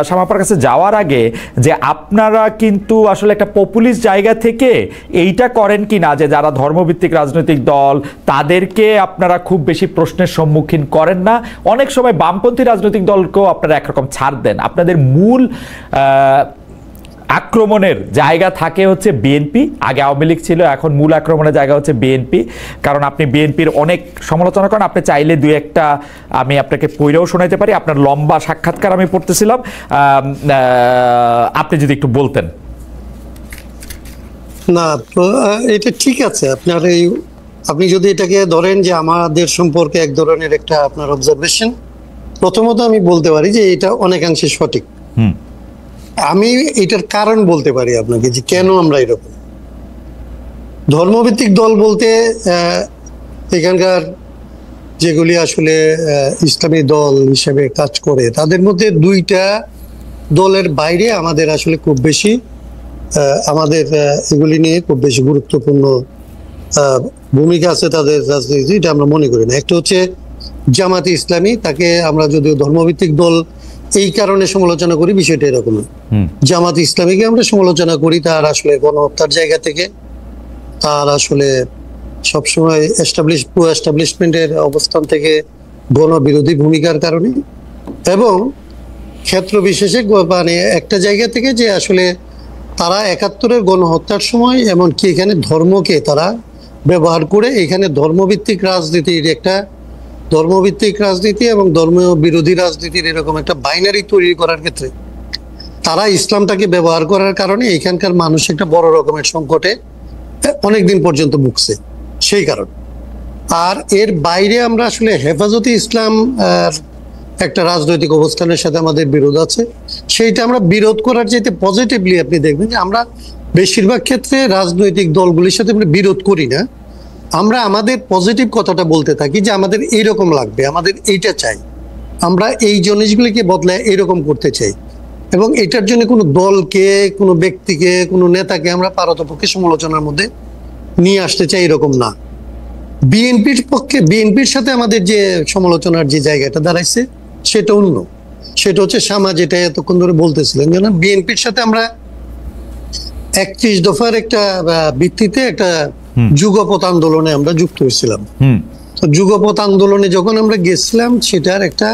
শামাপার কাছে যাওয়ার আগে, যে আপনারা কিন্তু আসলে একটা পপুলিস্ট জায়গা থেকে এইটা করেন কি না, যে যারা ধর্মভিত্তিক রাজনৈতিক দল তাদেরকে আপনারা খুব বেশি প্রশ্নের সম্মুখীন করেন না, অনেক সময় বামপন্থী রাজনৈতিক দলকে আপনারা একরকম ছাড় দেন। আপনাদের মূল আক্রমণের জায়গা থাকে হচ্ছে বিএনপি, আগে আওয়ামী লীগ ছিল, এখন মূল আক্রমণের জায়গা হচ্ছে বিএনপি। কারণ আপনি বিএনপির অনেক সমালোচনা করেন, আপনি চাইলে 2-1টা আমি আপনাকে পড়েও শোনাইতে পারি, আপনার লম্বা সাক্ষাৎকার আমি পড়তেছিলাম, আপনি যদি একটু বলতেন। না এটা ঠিক আছে, আপনি যদি এটাকে ধরেন যে আমাদের সম্পর্কে এক ধরনের একটা আপনার অবজারভেশন, প্রথমত আমি বলতে পারি যে এটা অনেকাংশে সঠিক। আমি এটার কারণ বলতে পারি আপনাকে যে কেন আমরা এরকম। ধর্মভিত্তিক দল বলতে এখানকার যেগুলি আসলে ইসলামী দল হিসেবে কাজ করে, তাদের মধ্যে 2টা দলের বাইরে আমাদের আসলে খুব বেশি আমাদের এগুলি নিয়ে খুব বেশি গুরুত্বপূর্ণ ভূমিকা আছে তাদের রাজনীতি, এটা আমরা মনে করি না। একটা হচ্ছে জামাতে ইসলামী, তাকে আমরা যদিও ধর্মভিত্তিক দল এই কারণে সমালোচনা করি, বিষয়টা এরকম। জামাতে ইসলামীকে আমরা সমালোচনা করি তার আসলে গণহত্যার জায়গা থেকে, তার আসলে সবসময় এস্টাবলিশমেন্টের অবস্থান থেকে গণবিরোধী ভূমিকার কারণে, এবং ক্ষেত্র বিশেষে মানে একটা জায়গা থেকে যে আসলে তারা 71-এর গণহত্যার সময় এমনকি এখানে ধর্মকে তারা ব্যবহার করে এখানে ধর্মভিত্তিক রাজনীতি এবং ধর্ম বিরোধী রাজনীতির এরকম একটা বাইনারি তৈরি করার ক্ষেত্রে তারা ইসলামটাকে ব্যবহার করার কারণে এখানকার মানুষ একটা বড় রকমের সংকটে অনেকদিন পর্যন্ত ভুগছে সেই কারণ। আর এর বাইরে আমরা আসলে হেফাজতে ইসলাম একটা রাজনৈতিক অবস্থানের সাথে আমাদের বিরোধ আছে, সেইটা আমরা বিরোধ করার চাইতে পজিটিভলি আপনি দেখবেন যে আমরা বেশিরভাগ ক্ষেত্রে রাজনৈতিক দলগুলির সাথে আমরা বিরোধ করি না, আমরা আমাদের পজিটিভ কথাটা বলতে থাকি যে আমাদের এইরকম লাগবে, আমাদের এইটা চাই, আমরা এই জিনিসগুলিকে বদলায় এইরকম করতে চাই, এবং এটার জন্য কোনো দলকে, কোনো ব্যক্তিকে, কোনো নেতাকে আমরা পারতপক্ষে সমালোচনার মধ্যে নিয়ে আসতে চাই এরকম না। বিএনপির সাথে আমাদের যে সমালোচনার যে জায়গাটা দাঁড়াইছে সেটা অন্য, সেটা হচ্ছে শামা যেটা এতক্ষণ ধরে বলতেছিলেন, যেন বিএনপির সাথে আমরা 31 দফার একটা ভিত্তিতে একটা যুগপৎ আন্দোলনে আমরা যুক্ত হয়েছিলাম। তো যুগপৎ আন্দোলনে যখন আমরা গেছিলাম সেটার একটা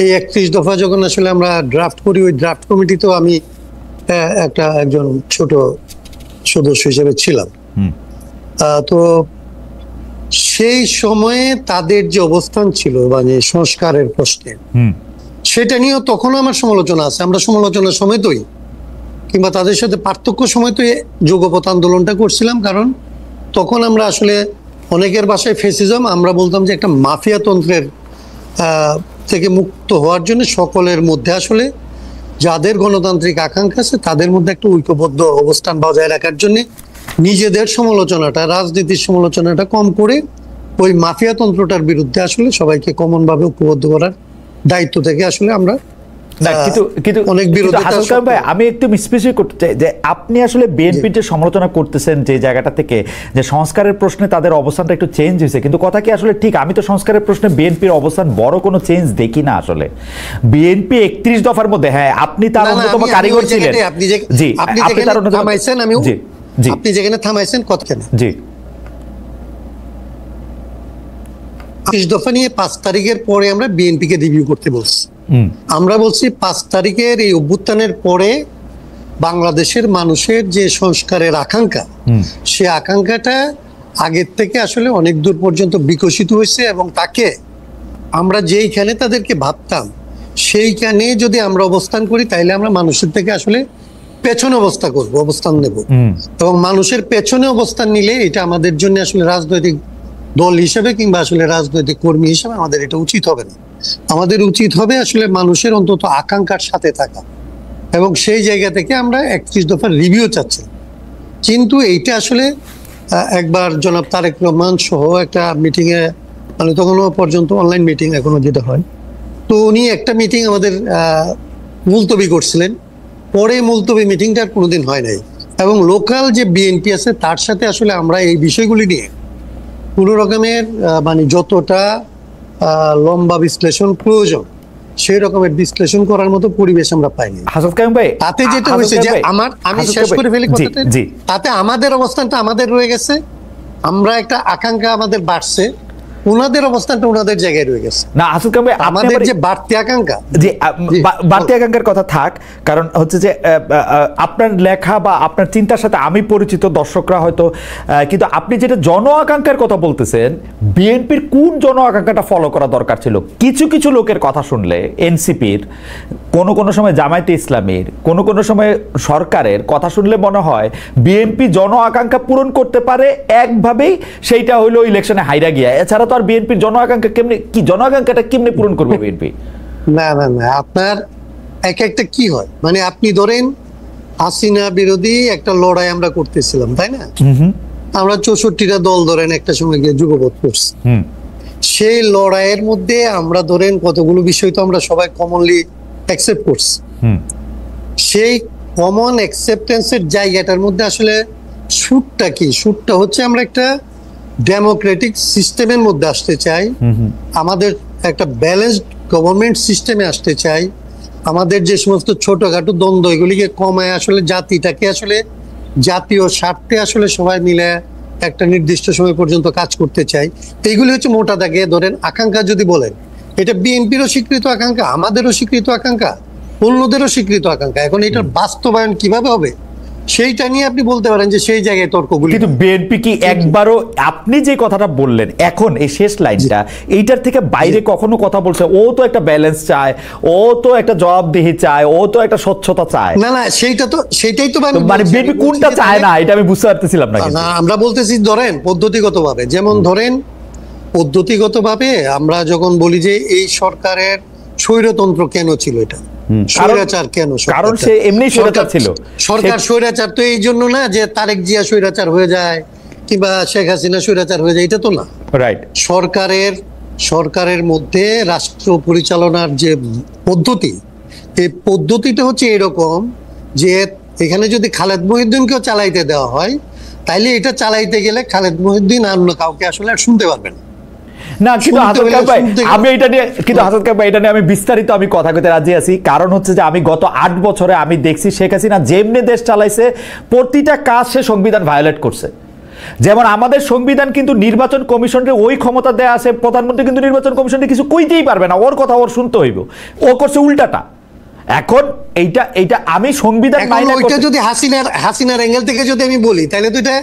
এই 31 দফা যখন আসলে আমরা ড্রাফট করি, ওই ড্রাফট কমিটিতেও আমি একজন ছোট সদস্য হিসেবে ছিলাম। তো সেই সময়ে তাদের যে অবস্থান ছিল মানে সংস্কারের প্রশ্নে, সেটা নিয়েও তখনও আমার সমালোচনা আছে, আমরা সমালোচনার সময়তই কিংবা তাদের সাথে পার্থক্য সময়তই যুগপৎ আন্দোলনটা করছিলাম, কারণ তখন আমরা আসলে অনেকের ভাষায় ফেসিজম, আমরা বলতাম যে একটা মাফিয়া তন্ত্রের থেকে মুক্ত হওয়ার জন্য সকলের মধ্যে আসলে যাদের গণতান্ত্রিক আকাঙ্ক্ষা আছে তাদের মধ্যে একটা ঐক্যবদ্ধ অবস্থান বজায় রাখার জন্য নিজেদের সমালোচনাটা, রাজনীতির সমালোচনাটা কম করে ওই মাফিয়া তন্ত্রটার বিরুদ্ধে আসলে সবাইকে কমন ভাবে ঐক্যবদ্ধ করার দায়িত্ব থেকে আসলে আমরা অনেক বিরোধিতা। ভাই আমি একটু স্পেসিফিক করতে চাই যে আপনি আসলে বিএনপির যে সমালোচনা করতেছেন যে জায়গাটা থেকে, যে সংস্কারের প্রশ্নে তাদের অবস্থানটা একটু চেঞ্জ হয়েছে, কিন্তু কথা কি আসলে ঠিক? আমি তো সংস্কারের প্রশ্নে বিএনপির অবস্থান বড় কোনো চেঞ্জ দেখি না আসলে। বিএনপি 31 দফার মধ্যে, হ্যাঁ আপনি তার অন্যতম কারিগর ছিলেন, জি আপনি তার অন্যতম, আপনি যেখানে থামাইছেন কথা না, জি 30 দফা নিয়ে 5 তারিখের পরে আমরা বিএনপিকে রিভিউ করতে বলছি। আমরা বলছি 5 তারিখের এই অভ্যুত্থানের পরে বাংলাদেশের মানুষের যে সংস্কারের আকাঙ্ক্ষা, সে আকাঙ্ক্ষাটা আগের থেকে আসলে অনেক দূর পর্যন্ত বিকশিত হয়েছে এবং তাকে আমরা যেইখানে তাদেরকে ভাবতাম সেইখানে যদি আমরা অবস্থান করি তাইলে আমরা মানুষের থেকে আসলে পেছনে অবস্থান নেব, এবং মানুষের পেছনে অবস্থান নিলে এটা আমাদের জন্য আসলে রাজনৈতিক দল হিসেবে কিংবা আসলে রাজনৈতিক কর্মী হিসেবে আমাদের এটা উচিত হবে না। আমাদের উচিত হবে আসলে মানুষের অন্তত আকাঙ্ক্ষার সাথে থাকা, এবং সেই জায়গা থেকে আমরা 31 দফার রিভিউ চাচ্ছি। কিন্তু এইটা আসলে একবার জনাব তারেক রহমান সহ একটা মিটিং এ, মানে তখনও পর্যন্ত অনলাইন মিটিং এখনো যেটা হয়, তো উনি একটা মিটিং আমাদের মুলতবি করছিলেন, পরে মুলতবি মিটিংটার কোনোদিন হয় নাই, এবং লোকাল যে বিএনপি আছে তার সাথে আসলে আমরা এই বিষয়গুলি নিয়ে কোনো রকমের মানে যতটা লম্বা বিশ্লেষণ প্রয়োজন সেই রকমের বিশ্লেষণ করার মতো পরিবেশ আমরা পাইনি। তাতে যেটা হয়েছে যে আমি শেষ করে ফেলি কথাটা, তাতে আমাদের অবস্থানটা আমাদের রয়ে গেছে, আমরা একটা আকাঙ্ক্ষা আমাদের বাড়ছে, ওনাদের অবস্থানটা ওনাদের জায়গায় রয়ে গেছে। না আসল কাম ভাই, আমাদের যে বাড়তি আকাঙ্ক্ষা, যে বাড়তি আকাঙ্ক্ষার কথা থাক, কারণ হচ্ছে যে আপনার লেখা বা আপনার চিন্তার সাথে আমি পরিচিত, দর্শকরা হয়তো, কিন্তু আপনি যেটা জন আকাঙ্ক্ষার কথা বলতেছেন, বিএনপির কোন জন আকাঙ্ক্ষাটা ফলো করা দরকার ছিল? কিছু কিছু লোকের কথা শুনলে, এনসিপির, কোনো সময় জামায়াতে ইসলামীর, কোনো সময় সরকারের কথা শুনলে মনে হয় বিএনপি জন আকাঙ্ক্ষা পূরণ করতে পারে একভাবেই, সেইটা হইলো ইলেকশনে হাইরা গিয়া। এছাড়া তো আর বিএনপির জন আকাঙ্ক্ষা জন আকাঙ্ক্ষাটা কেমনে পূরণ করবে বিএনপি? না, আপনার এক একটা কি হয়, মানে আপনি ধরেন হাসিনা বিরোধী একটা লড়াই আমরা করতেছিলাম, তাই না? আমরা 64টা দল ধরেন একটা সময় গিয়ে যুগপৎ করছি। সেই লড়াইয়ের মধ্যে আমরা ধরেন কতগুলো বিষয় তো আমরা সবাই কমনলি অ্যাকসেপ্ট করছি। সেই কমন অ্যাকসেপ্টেন্সের জায়গাটার মধ্যে আসলে সুরটা কি? সুরটা হচ্ছে আমরা একটা ডেমোক্রেটিক সিস্টেমের মধ্যে আসতে চাই, আমাদের একটা ব্যালেন্সড গভর্নমেন্ট সিস্টেমে আসতে চাই, আমাদের যে সমস্ত ছোটখাটো দ্বন্দ্ব এগুলিকে কমায় আসলে জাতিটাকে আসলে জাতীয় স্বার্থে আসলে সবাই মিলে একটা নির্দিষ্ট সময় পর্যন্ত কাজ করতে চাই। এইগুলি হচ্ছে মোটা দাগে ধরেন আকাঙ্ক্ষা। যদি বলেন এটা বিএনপিরও স্বীকৃত আকাঙ্ক্ষা, আমাদেরও স্বীকৃত আকাঙ্ক্ষা, অন্যদেরও স্বীকৃত আকাঙ্ক্ষা। এখন এটার বাস্তবায়ন কিভাবে হবে সেইটা নিয়ে আপনি বলতে পারেন যে সেই জায়গায় তর্কগুলি। কিন্তু বিএনপি কি একবারও, আপনি যে কথাটা বললেন এখন এই শেষ লাইনটা, এইটার থেকে বাইরে কখনো কথা বলছে? ও তো একটা ব্যালেন্স চায়, ও তো একটা জবাবদিহি চায়, ও তো একটা স্বচ্ছতা চায়। না, সেটাই তো মানে বিএনপি কোনটা চায় না এটা আমি বুঝতে পারতেছিলাম না। আমরা বলতেছি ধরেন পদ্ধতিগতভাবে, যেমন ধরেন পদ্ধতিগতভাবে আমরা যখন বলি যে এই সরকারের স্বৈরতন্ত্র কেন ছিল, এটা স্বৈরাচার কেন? কারণ সে এমনি স্বৈরাচার ছিল। সরকার স্বৈরাচার তো এই জন্য না যে তারেক জিয়া স্বৈরাচার হয়ে যায় কিংবা শেখ হাসিনা স্বৈরাচার হয়ে যায়, এটা তো না। রাইট। সরকারের মধ্যে রাষ্ট্র পরিচালনার যে পদ্ধতি, এই পদ্ধতিটা হচ্ছে এরকম যে এখানে যদি খালেদ মহিউদ্দিনকেও চালাইতে দেওয়া হয় তাইলে এটা চালাইতে গেলে খালেদ মহিউদ্দিন আর অন্য কাউকে আসলে শুনতে পারবে না। না, কিন্তু হাসান কাক ভাই, আমি এটা নিয়ে, কিন্তু হাসান কাক ভাই এটা নিয়ে আমি বিস্তারিত আমি কথা কইতে রাজি আছি। কারণ হচ্ছে যে আমি গত 8 বছরে আমি দেখছি শেখ হাসিনা যেমনি দেশ চালাইছে, প্রতিটা কাজ সে সংবিধান ভায়োলেট করছে। যেমন আমাদের সংবিধান কিন্তু নির্বাচন কমিশনকে ওই ক্ষমতা দেয়া আছে, প্রধানমন্ত্রী কিন্তু নির্বাচন কমিশনকে কিছু কইতেই পারবে না, ওর কথা ওর শুনতে হইব। ও করছে উল্টাটা। এখন এইটা আমি সংবিধান মাইনা করতে, ওইটা যদি হাসিনার অ্যাঙ্গেল থেকে যদি আমি বলি তাহলে তো এটা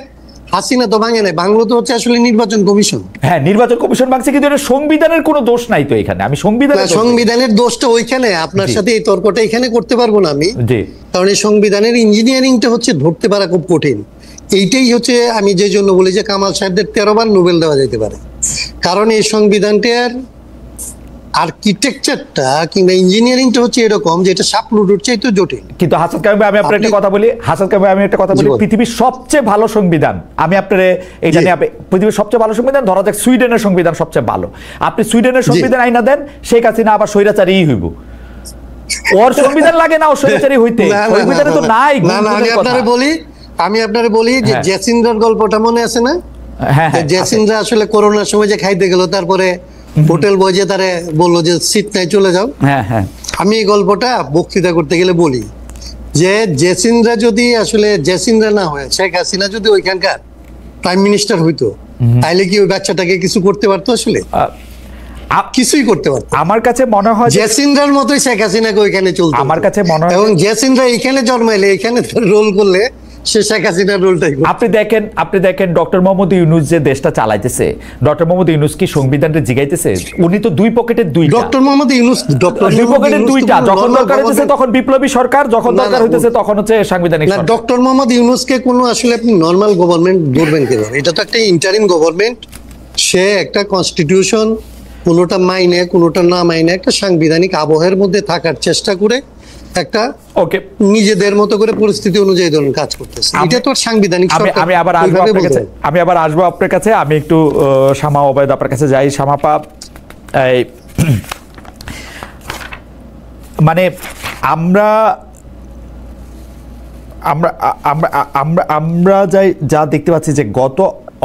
হাসিনা তো ভাঙে নাই, বাংলা তো হচ্ছে আসলে নির্বাচন কমিশন। হ্যাঁ, নির্বাচন কমিশন ভাঙছে, কিন্তু এটা সংবিধানের কোনো দোষ নাই তো এখানে। আমি সংবিধানের দোষটা ওইখানে, আপনার সাথে এই তর্কটা এখানে করতে পারবো না আমি, কারণ এই সংবিধানের ইঞ্জিনিয়ারিংটা হচ্ছে ধরতে পারা খুব কঠিন। এইটাই হচ্ছে আমি যে জন্য বলি যে কামাল সাহেবদের 13 বার নোবেল দেওয়া যেতে পারে, কারণ এই সংবিধানটার আর্কিটেকচারটা কিংবা ইঞ্জিনিয়ারিংটা হচ্ছে এরকম যে এটা সাপ লুডুর চাইতে জটিল। কিন্তু হাসান কাইম ভাই, আমি আপনার একটা কথা বলি, হাসান কাইম ভাই, আমি একটা কথা বলি, পৃথিবীর সবচেয়ে ভালো সংবিধান আমি আপনার এই জানি, পৃথিবীর সবচেয়ে ভালো সংবিধান ধরা যাক সুইডেনের সংবিধান সবচেয়ে ভালো, আপনি সুইডেনের সংবিধান আইনা দেন, শেখ হাসিনা আবার স্বৈরাচারীই হইব, ওর সংবিধান লাগে না, ও স্বৈরাচারী হইতে, সংবিধানে তো নাই। আমি আপনারে বলি যে জেসিন্দ্রার গল্পটা মনে আছে না? হ্যাঁ, জেসিন্দ্রা আসলে করোনার সময় যে খাইতে গেল, তারপরে হোটেল বয় যে তারে বললো যে সিট নাই, চলে যাও। হ্যাঁ হ্যাঁ, আমি এই গল্পটা বক্তৃতা করতে গেলে বলি যে জেসিন্দ্রা যদি আসলে জেসিন্দ্রা না হয়, শেখ হাসিনা যদি ওইখানকার প্রাইম মিনিস্টার হইতো, তাইলে কি ওই বাচ্চাটাকে কিছু করতে পারতো? আসলে কিছুই করতে পারতো। আমার কাছে মনে হয় জেসিন্দ্রার মতোই শেখ হাসিনাকে ওইখানে চলতো। আমার কাছে মনে হয়, এবং জেসিন্দ্রা এখানে জন্মাইলে এখানে রোল করলে সে শেখ হাসিনার রোলটাই। আপনি দেখেন ডক্টর মোহাম্মদ ইউনূস যে দেশটা চালাইতেছে, ডক্টর মোহাম্মদ ইউনূস কি সংবিধানটা জিগাইতেছে? উনি তো দুই পকেটের দুইটা। ডক্টর মোহাম্মদ ইউনূস দুই পকেটের দুইটা, যখন দরকার হইতেছে তখন বিপ্লবী সরকার, যখন দরকার হইতেছে তখন হচ্ছে সাংবিধানিক সরকার। ডক্টর মোহাম্মদ ইউনূসকে কোনো আসলে আপনি নরমাল গভর্নমেন্ট ধরবেন কেন? এটা তো একটা ইন্টারিম গভর্নমেন্ট। সে একটা কনস্টিটিউশন কোনোটা মাইনে কোনোটা না মাইনে একটা সাংবিধানিক আবহের মধ্যে থাকার চেষ্টা করে একটা নিজেদের মতো করে পরিস্থিতি অনুযায়ী ধরুন কাজ করতেছে। এটা তো সাংবিধানিক সরকার। আমি আবার আসবো আপনার কাছে, আমি একটু শামা ওবায়দ আপনার কাছে যাই। শামাপা, মানে আমরা আমরা আমরা আমরা আমরা যা দেখতে পাচ্ছি যে গত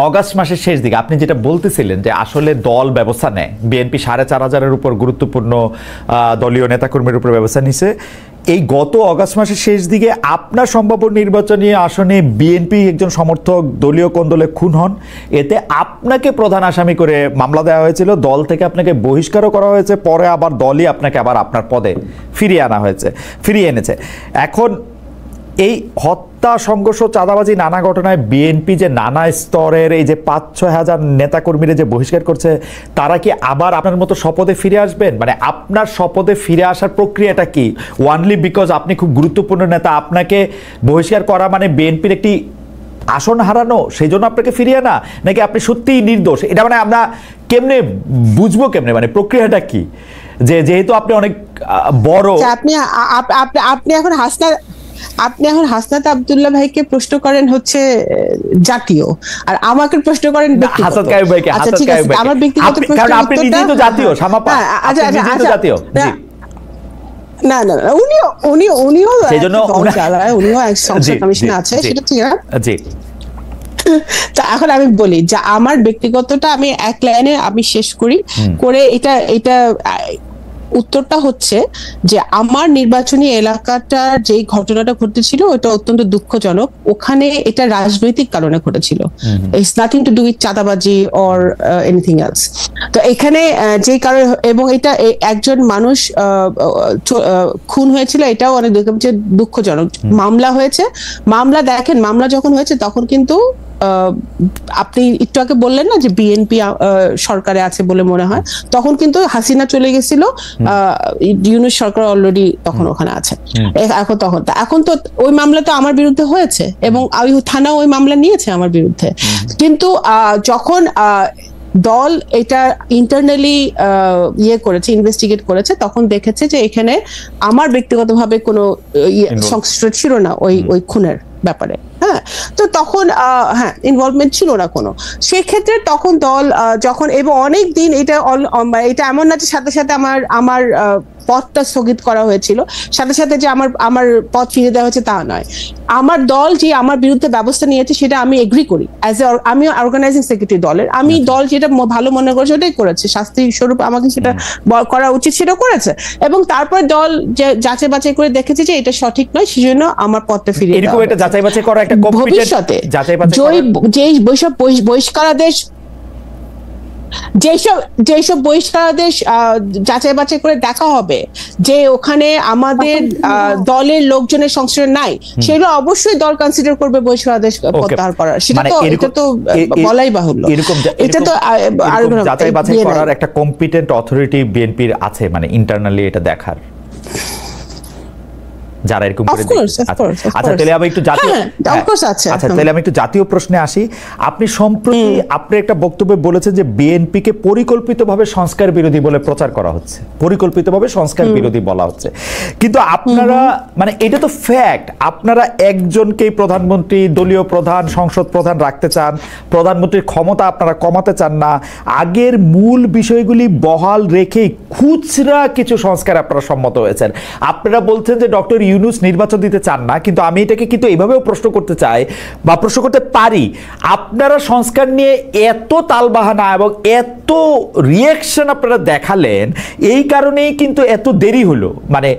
অগাস্ট মাসের শেষ দিকে আপনি যেটা বলতেছিলেন যে আসলে দল ব্যবস্থা নেয়, বিএনপি 4,500-এর উপর গুরুত্বপূর্ণ দলীয় নেতাকর্মীর উপর ব্যবস্থা নিছে। এই গত অগাস্ট মাসের শেষ দিকে আপনার সম্ভাব্য নির্বাচনী আসনে বিএনপি একজন সমর্থক দলীয় কোন্দলে খুন হন, এতে আপনাকে প্রধান আসামি করে মামলা দেওয়া হয়েছিল, দল থেকে আপনাকে বহিষ্কারও করা হয়েছে, পরে আবার দলই আপনাকে আবার আপনার পদে ফিরিয়ে এনেছে। এখন এই হত্যা, সংঘর্ষ, চাঁদাবাজি, নানা ঘটনায় বিএনপি যে নানা স্তরের এই যে 5-6 হাজার নেতাকর্মীরা যে বহিষ্কার করছে, তারা কি আবার আপনার মতো শপথে ফিরে আসবেন? মানে আপনার শপথে ফিরে আসার প্রক্রিয়াটা কি? ওয়ানলি বিকজ আপনি খুব গুরুত্বপূর্ণ নেতা, আপনাকে বহিষ্কার করা মানে বিএনপির একটি আসন হারানো, সেই জন্য আপনাকে ফিরিয়ে আনা, নাকি আপনি সত্যিই নির্দোষ? এটা মানে আমরা কেমনে বুঝবো, কেমনে মানে প্রক্রিয়াটা কি? যেহেতু আপনি অনেক বড়, আপনি এখন হাসনাত আব্দুল্লাহ ভাইকে প্রশ্ন করেন হচ্ছে জাতীয়, আর আমাকে প্রশ্ন করেন হাসান কাইম ভাইকে। আচ্ছা ঠিক আছে, আমার ব্যক্তিগত প্রশ্ন, কারণ আপনি নিজেই তো জাতীয়। শামাপা, আপনি নিজেই তো জাতীয়। জি, না উনিও সেজন্য উনিও এক সংসদ কমিশনে আছে, সেটা ঠিক আছে। জি, তো এখন আমি বলি যে আমার ব্যক্তিগতটা আমি এক লাইনে আমি শেষ করি করে এটা উত্তরটা হচ্ছে যে আমার নির্বাচনী এলাকাটার যে ঘটনাটা ঘটেছিল ওটা অত্যন্ত দুঃখজনক। ওখানে এটা রাজনৈতিক কারণে ঘটেছিল, it's nothing to do with চাঁদাবাজি অর এনিথিং এলস। তো এখানে যে কারণে, এবং এটা একজন মানুষ খুন হয়েছিল, এটাও অনেক দুঃখজনক। মামলা হয়েছে, মামলা যখন হয়েছে তখন কিন্তু আপনি একটু আগে বললেন না যে বিএনপি সরকারে আছে বলে মনে হয়, তখন কিন্তু হাসিনা চলে গেছিল, ইউনূস সরকার অলরেডি তখন ওখানে আছে। এখন তো ওই মামলা তো আমার বিরুদ্ধে হয়েছে এবং ওই থানা ওই মামলা নিয়েছে আমার বিরুদ্ধে, কিন্তু যখন দল এটা ইন্টারনালি করেছে, ইনভেস্টিগেট করেছে, তখন দেখেছে যে এখানে আমার ব্যক্তিগতভাবে কোনো সংশ্লিষ্ট ছিল না ওই খুনের ব্যাপারে। হ্যাঁ, তো তখন ইনভলভমেন্ট ছিল না কোনো। সেক্ষেত্রে তখন দল যখন, এবং অনেক দিন এটা এমন না যে সাথে সাথে আমার পদটা স্থগিত করা হয়েছিল, সাথে সাথে যে আমার পদ ফিরে দেওয়া হয়েছে তা নয়। আমার দল যে আমার বিরুদ্ধে ব্যবস্থা নিয়েছে সেটা আমি এগ্রি করি, আমি অর্গানাইজিং সেক্রেটারি দলের, আমি দল যেটা ভালো মনে করছে ওটাই করেছে, শাস্তি স্বরূপ আমাকে সেটা করা উচিত সেটা করেছে, এবং তারপর দল যাচাই বাছাই করে দেখেছে যে এটা সঠিক নয়, সেজন্য আমার পদটা ফিরিয়ে দেওয়া হয়েছে। যাচাই বাছাই করা একটা ভবিষ্যতে যেসব বহিষ্কারাদেশ যেসব বহিষ্কারাদেশ যাচাই বাছাই করে দেখা হবে যে ওখানে আমাদের দলের লোকজনের সংশ্রয় নাই, সেগুলো অবশ্যই দল কনসিডার করবে বহিষ্কারাদেশ প্রত্যাহার করার। সেটা তো বলাই বাহুল্য। এটা তো যাচাই বাছাই করার একটা কম্পিটেন্ট অথরিটি বিএনপির আছে, মানে ইন্টারনালি এটা দেখার, যারা এরকম করে Of course, of course, of আচ্ছা course. তাহলে আমি একটু জাতীয় হ্যাঁ, of course আছে। আচ্ছা তাহলে আমি একটু জাতীয় প্রশ্নে আসি। আপনি সম্প্রতি আপনি একটা বক্তব্যে বলেছেন যে বিএনপিকে পরিকল্পিতভাবে সংস্কার বিরোধী বলে প্রচার করা হচ্ছে, পরিকল্পিতভাবে সংস্কার বিরোধী বলা হচ্ছে, কিন্তু আপনারা মানে এটা তো ফ্যাক্ট, আপনারা একজনকেই প্রধানমন্ত্রী, দলীয় প্রধান, সংসদ প্রধান রাখতে চান, প্রধানমন্ত্রীর ক্ষমতা আপনারা কমাতে চান না, আগের মূল বিষয়গুলি বহাল রেখেই খুচরা কিছু সংস্কার আপনারা সম্মত হয়েছেন। আপনারা বলছেন যে ডক্টর ইউনূস নির্বাচন দিতে চান না, কিন্তু আমি এটাকে কিন্তু এইভাবেও প্রশ্ন করতে চাই বা প্রশ্ন করতে পারি, আপনারা সংস্কার নিয়ে এত তালবাহানা এবং এত রিয়াকশন আপনারা দেখালেন, এই কারণেই কিন্তু এত দেরি হলো। মানে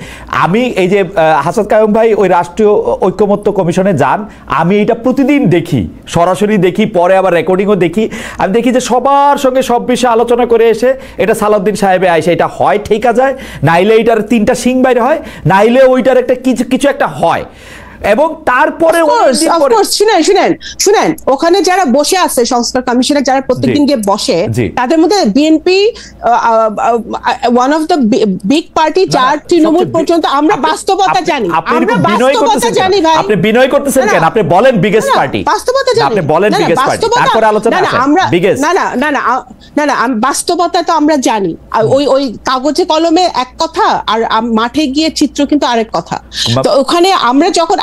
আমি এই যে হাসান কায়ুম ভাই ওই রাষ্ট্রীয় ঐকমত্য কমিশনে যান, আমি এটা প্রতিদিন দেখি, সরাসরি দেখি, পরে আবার রেকর্ডিংও দেখি। আমি দেখি যে সবার সঙ্গে সব বিষয়ে আলোচনা করে এসে এটা সালাউদ্দিন সাহেবে আইসে এটা হয় ঠেকা যায়, নাইলে এটার 3টা শিং বাইরে হয়, নাইলে ওইটার একটা কিছু একটা হয়। এবং তারপরে শুনেন ওখানে যারা বসে আছে সংস্কার কমিশনে, যারা প্রত্যেকদিন গিয়ে বসে, তাদের মধ্যে BNP one of the big party, যার তৃণমূল পর্যন্ত আমরা বাস্তবতা জানি, আমরা বাস্তবতা জানি ভাই। আপনি বিনয় করতেছেন কেন? আপনি বলেন বিগেস্ট পার্টি, বাস্তবতা জানি, আপনি বলেন বিগেস্ট পার্টি, তারপরে আলোচনা আসে আমরা বিগেস্ট। না বাস্তবতা তো আমরা জানি, ওই কাগজে কলমে এক কথা আর মাঠে গিয়ে চিত্র কিন্তু আরেক কথা। তো ওখানে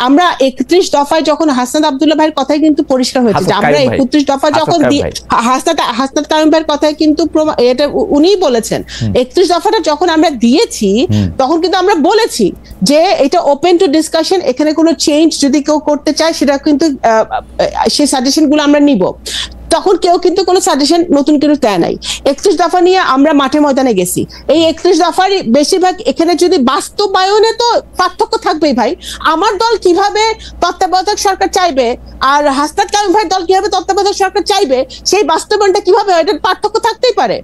আমরা 31 দফায় যখন হাসনাত আব্দুল্লাহ ভাইয়ের কথাই কিন্তু পরিষ্কার হয়েছে যে আমরা 31 দফা যখন হাসনাত কায়ুম ভাইয়ের কথাই কিন্তু এটা উনিই বলেছেন, 31 দফাটা যখন আমরা দিয়েছি তখন কিন্তু আমরা বলেছি যে এটা ওপেন টু ডিসকাশন, এখানে কোনো চেঞ্জ যদি কেউ করতে চায় সেটা কিন্তু সেই সাজেশন গুলো আমরা নিব। তখন কেউ কিন্তু কোনো সাজেশন নতুন কিছু দেয় নাই। 31 দফা নিয়ে আমরা মাঠে ময়দানে গেছি। এই 31 দফার বেশিরভাগ এখানে যদি বাস্তবায়নে তো পার্থক্য থাকবেই ভাই। আমার দল কিভাবে তত্ত্বাবধায়ক সরকার চাইবে আর হাসনাত কায়ুম ভাই দল কিভাবে তত্ত্বাবধায়ক সরকার চাইবে, সেই বাস্তবায়নটা কিভাবে হয়, এটার পার্থক্য থাকতেই পারে।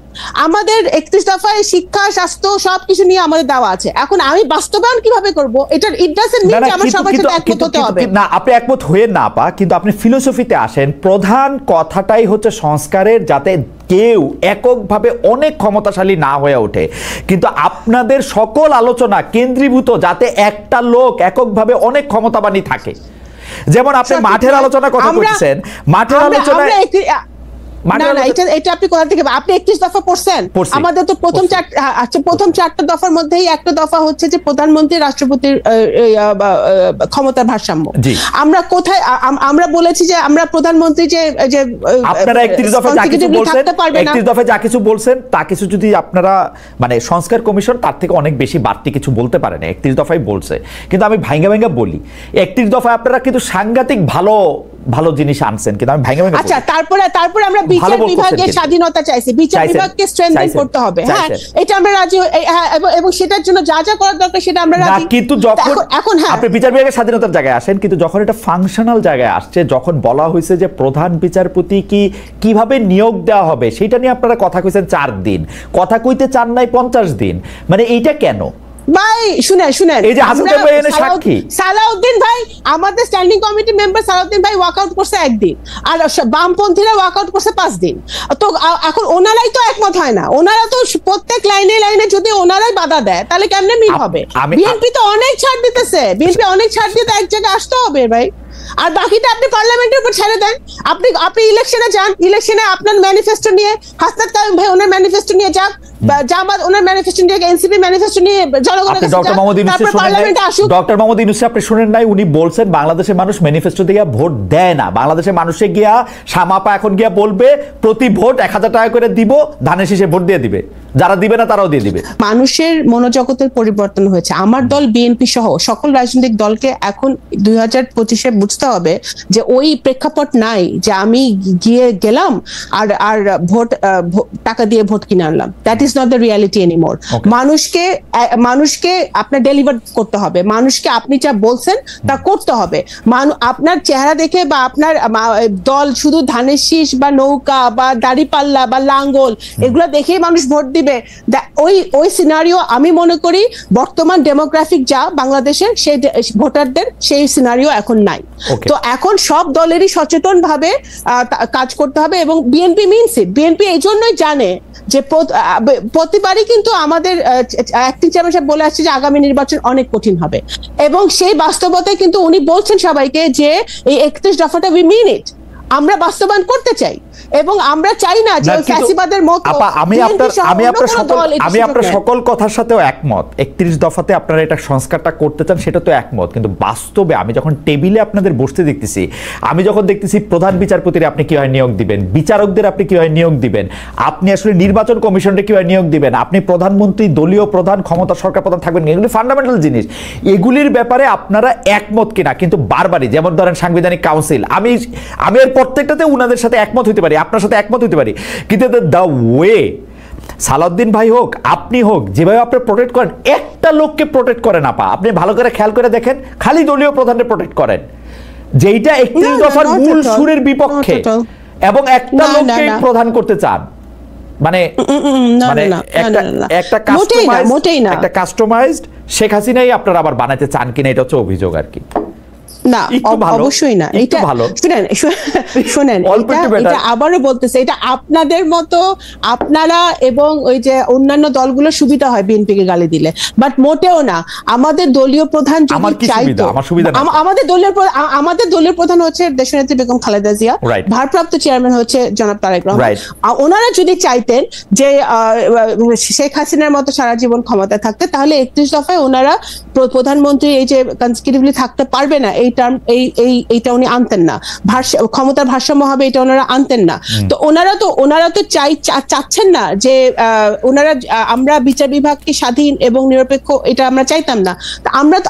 আমাদের 31 দফায় শিক্ষা, স্বাস্থ্য সবকিছু নিয়ে আমাদের দেওয়া আছে। এখন আমি বাস্তবায়ন কিভাবে করব, এটার ইট ডাজন্ট মিন যে আমার সবার সাথে একমত হতে হবে। না, আপনি একমত হয়ে না পা, কিন্তু আপনি ফিলোসফিতে আসেন। প্রধান কথাটাই হচ্ছে সংস্কারের, যাতে কেউ এককভাবে অনেক ক্ষমতাশালী না হয়ে ওঠে, কিন্তু আপনাদের সকল আলোচনা কেন্দ্রীভূত যাতে একটা লোক এককভাবে অনেক ক্ষমতাবানী থাকে। যেমন আপনি মাঠের আলোচনার কথা বলছেন, মাঠের আলোচনায় এটা আপনি কোথা থেকে, আপনি 31 দফা পড়ছেন? আমাদের তো প্রথম 4টা দফার মধ্যেই একটা দফা হচ্ছে যে প্রধানমন্ত্রী রাষ্ট্রপতির ক্ষমতার ভারসাম্য। আমরা কোথায় আমরা বলেছি যে আমরা প্রধানমন্ত্রী যে আপনারা 31 দফা যা কিছু বলছেন, 31 দফা যা কিছু বলছেন তা কিছু যদি আপনারা মানে সংস্কার কমিশন তার থেকে অনেক বেশি বাড়তি কিছু বলতে পারে না, 31 দফাই বলছে। কিন্তু আমি ভাঙ্গা বলি 31 দফা আপনারা কিন্তু সাংঘাতিক ভালো জিনিস আনছেন, কিন্তু আমি ভাঙ্গা আচ্ছা তারপরে আমরা বিচার বিভাগের স্বাধীনতা চাইছি, বিচার বিভাগকে স্ট্রেংথেন করতে হবে। হ্যাঁ, এটা আমরা রাজি, এবং সেটার জন্য যা যা করার দরকার সেটা আমরা রাজি। কিন্তু যখন আপনি বিচার বিভাগের স্বাধীনতার জায়গায় আসেন, কিন্তু যখন এটা ফাংশনাল জায়গায় আসছে, যখন বলা হয়েছে যে প্রধান বিচারপতি কিভাবে নিয়োগ দেওয়া হবে, সেটা নিয়ে আপনারা কথা কইছেন 4 দিন, কথা কইতে চান নাই 50 দিন। মানে এইটা কেন ভাই? শুনেন, এই যে হাসান ভাই এনে সাক্ষী, সালাউদ্দিন ভাই আমাদের স্ট্যান্ডিং কমিটি মেম্বার, সালাউদ্দিন ভাই ওয়াকআউট করছে 1 দিন, আর বামপন্থীরা ওয়াকআউট করছে 5 দিন। তো এখন ওনারাই তো একমত হয় না, ওনারা তো প্রত্যেক লাইনে যদি ওনারাই বাধা দেয় তাহলে কেমনে মিল হবে? বিএনপি তো অনেক ছাড় দিতেছে, বিএনপি অনেক ছাড় দিতে এক জায়গায় আসতে হবে ভাই। আর বাকিটা আপনি পার্লামেন্টের উপর ছেড়ে দেন। আপনি ইলেকশনে যান, ইলেকশনে আপনার ম্যানিফেস্টো নিয়ে, হাসনাত কায়ুম ভাই ওনার ম্যানিফেস্টো নিয়ে যাক, জামাত ওনার ম্যানিফেস্টো নিয়ে, এনসিপি ম্যানিফেস্টো নিয়ে জনগণের কাছে যাক, পার্লামেন্টে আসুক। ডক্টর মোহাম্মদ ইউনূস আপনি শুনেন নাই, উনি বলছেন বাংলাদেশের মানুষ ম্যানিফেস্টো দিয়ে ভোট দেয় না। বাংলাদেশের মানুষে গিয়া সামাপা এখন গিয়া বলবে প্রতি ভোট 1000 টাকা করে দিব, ধানের শীষে ভোট দিয়ে দিবে, যারা দিবে না তারাও দিয়ে দিবে। মানুষের মনোজগতের পরিবর্তন হয়েছে। আমার দল বিএনপি সহ সকল রাজনৈতিক দলকে এখন 2025-এ বুঝতে হবে যে ওই প্রেক্ষাপট নাই যে আমি গেলাম আর ভোট টাকা দিয়ে ভোট কিনে আনলাম। That is not the reality anymore. মানুষকে আপনার ডেলিভার করতে হবে, মানুষকে আপনি যা বলছেন তা করতে হবে। আপনার চেহারা দেখে বা আপনার দল শুধু ধানের শীষ বা নৌকা বা দাড়িপাল্লা বা লাঙ্গল এগুলো দেখেই মানুষ ভোট দিবে দিবে, ওই সিনারিও আমি মনে করি বর্তমান ডেমোগ্রাফিক যা বাংলাদেশের সেই ভোটারদের সেই সিনারিও এখন নাই। তো এখন সব দলেরই সচেতন ভাবে কাজ করতে হবে, এবং বিএনপি মিনস ইট। বিএনপি এই জন্যই জানে যে প্রতিবারই কিন্তু আমাদের অ্যাক্টিং চেয়ারম্যান সাহেব বলে আসছে যে আগামী নির্বাচন অনেক কঠিন হবে, এবং সেই বাস্তবতায় কিন্তু উনি বলছেন সবাইকে যে এই 31 দফাটা উই মিন ইট, আমরা বাস্তবায়ন করতে চাই, এবং আমরা চাই না যে ফ্যাসিবাদের মতো। আমি আপনার সকল কথার সাথেও একমত। 31 দফাতে আপনারা এটা সংস্কারটা করতে চান, সেটা তো একমত, কিন্তু বাস্তবে আমি যখন টেবিলে আপনাদের বসতে দেখতেছি, আমি যখন দেখতেছি প্রধান বিচারপতির আপনি কিভাবে নিয়োগ দিবেন, বিচারকদের আপনি কিভাবে নিয়োগ দিবেন, আপনি আসলে নির্বাচন কমিশনকে কিভাবে নিয়োগ দিবেন, আপনি প্রধানমন্ত্রী, দলীয় প্রধান, ক্ষমতা সরকার প্রধান থাকবেন, এগুলি ফান্ডামেন্টাল জিনিস, এগুলির ব্যাপারে আপনারা একমত কিনা। কিন্তু বারবারই যেমন ধরেন সাংবিধানিক কাউন্সিল, আমি এর প্রত্যেকটাতে উনাদের সাথে একমত হতে পারি, আপনার সাথে একমত হতে পারি, কিন্তু দ্য ওয়ে সালাউদ্দিন ভাই হোক, আপনি হোক, যেভাবে আপনি প্রোটেক্ট করেন, একটা লোককে প্রোটেক্ট করেন আপা, আপনি ভালো করে খেয়াল করে দেখেন, খালি দলীয় প্রধানকে প্রোটেক্ট করেন, যেইটা 31 দফার মূল সুরের বিপক্ষে, এবং একটা লোককে প্রধান করতে চান। মানে একটা কাস্টমাইজড শেখ হাসিনাই আপনারা আবার বানাতে চান কিনা, এটা হচ্ছে অভিযোগ আর কি। না, অবশ্যই না। এটা শুনেন, এটা আবারও বলতেছে, এটা আপনাদের মতো আপনারা এবং ওই যে অন্যান্য দলগুলো সুবিধা হয় বিএনপি কে গালি দিলে, বাট মোটেও না। আমাদের দলীয় প্রধান যদি চাইতো, আমাদের দলীয় প্রধান হচ্ছে দেশনেত্রী বেগম খালেদা জিয়া, ভারপ্রাপ্ত চেয়ারম্যান হচ্ছে জনাব তারেক রহমান। ওনারা যদি চাইতেন যে শেখ হাসিনার মতো সারা জীবন ক্ষমতায় থাকতে, তাহলে 31 দফায় ওনারা প্রধানমন্ত্রী এই যে কনসিকিউটিভলি থাকতে পারবে না, এইটা উনি আনতেন না, ক্ষমতার ভারসাম্য হবে এটা ওনারা আনতেন না। তো ওনারা তো চাচ্ছেন না যে ওনারা আমরা বিচার বিভাগকে স্বাধীন এবং নিরপেক্ষ, এটা আমরা চাইতাম না।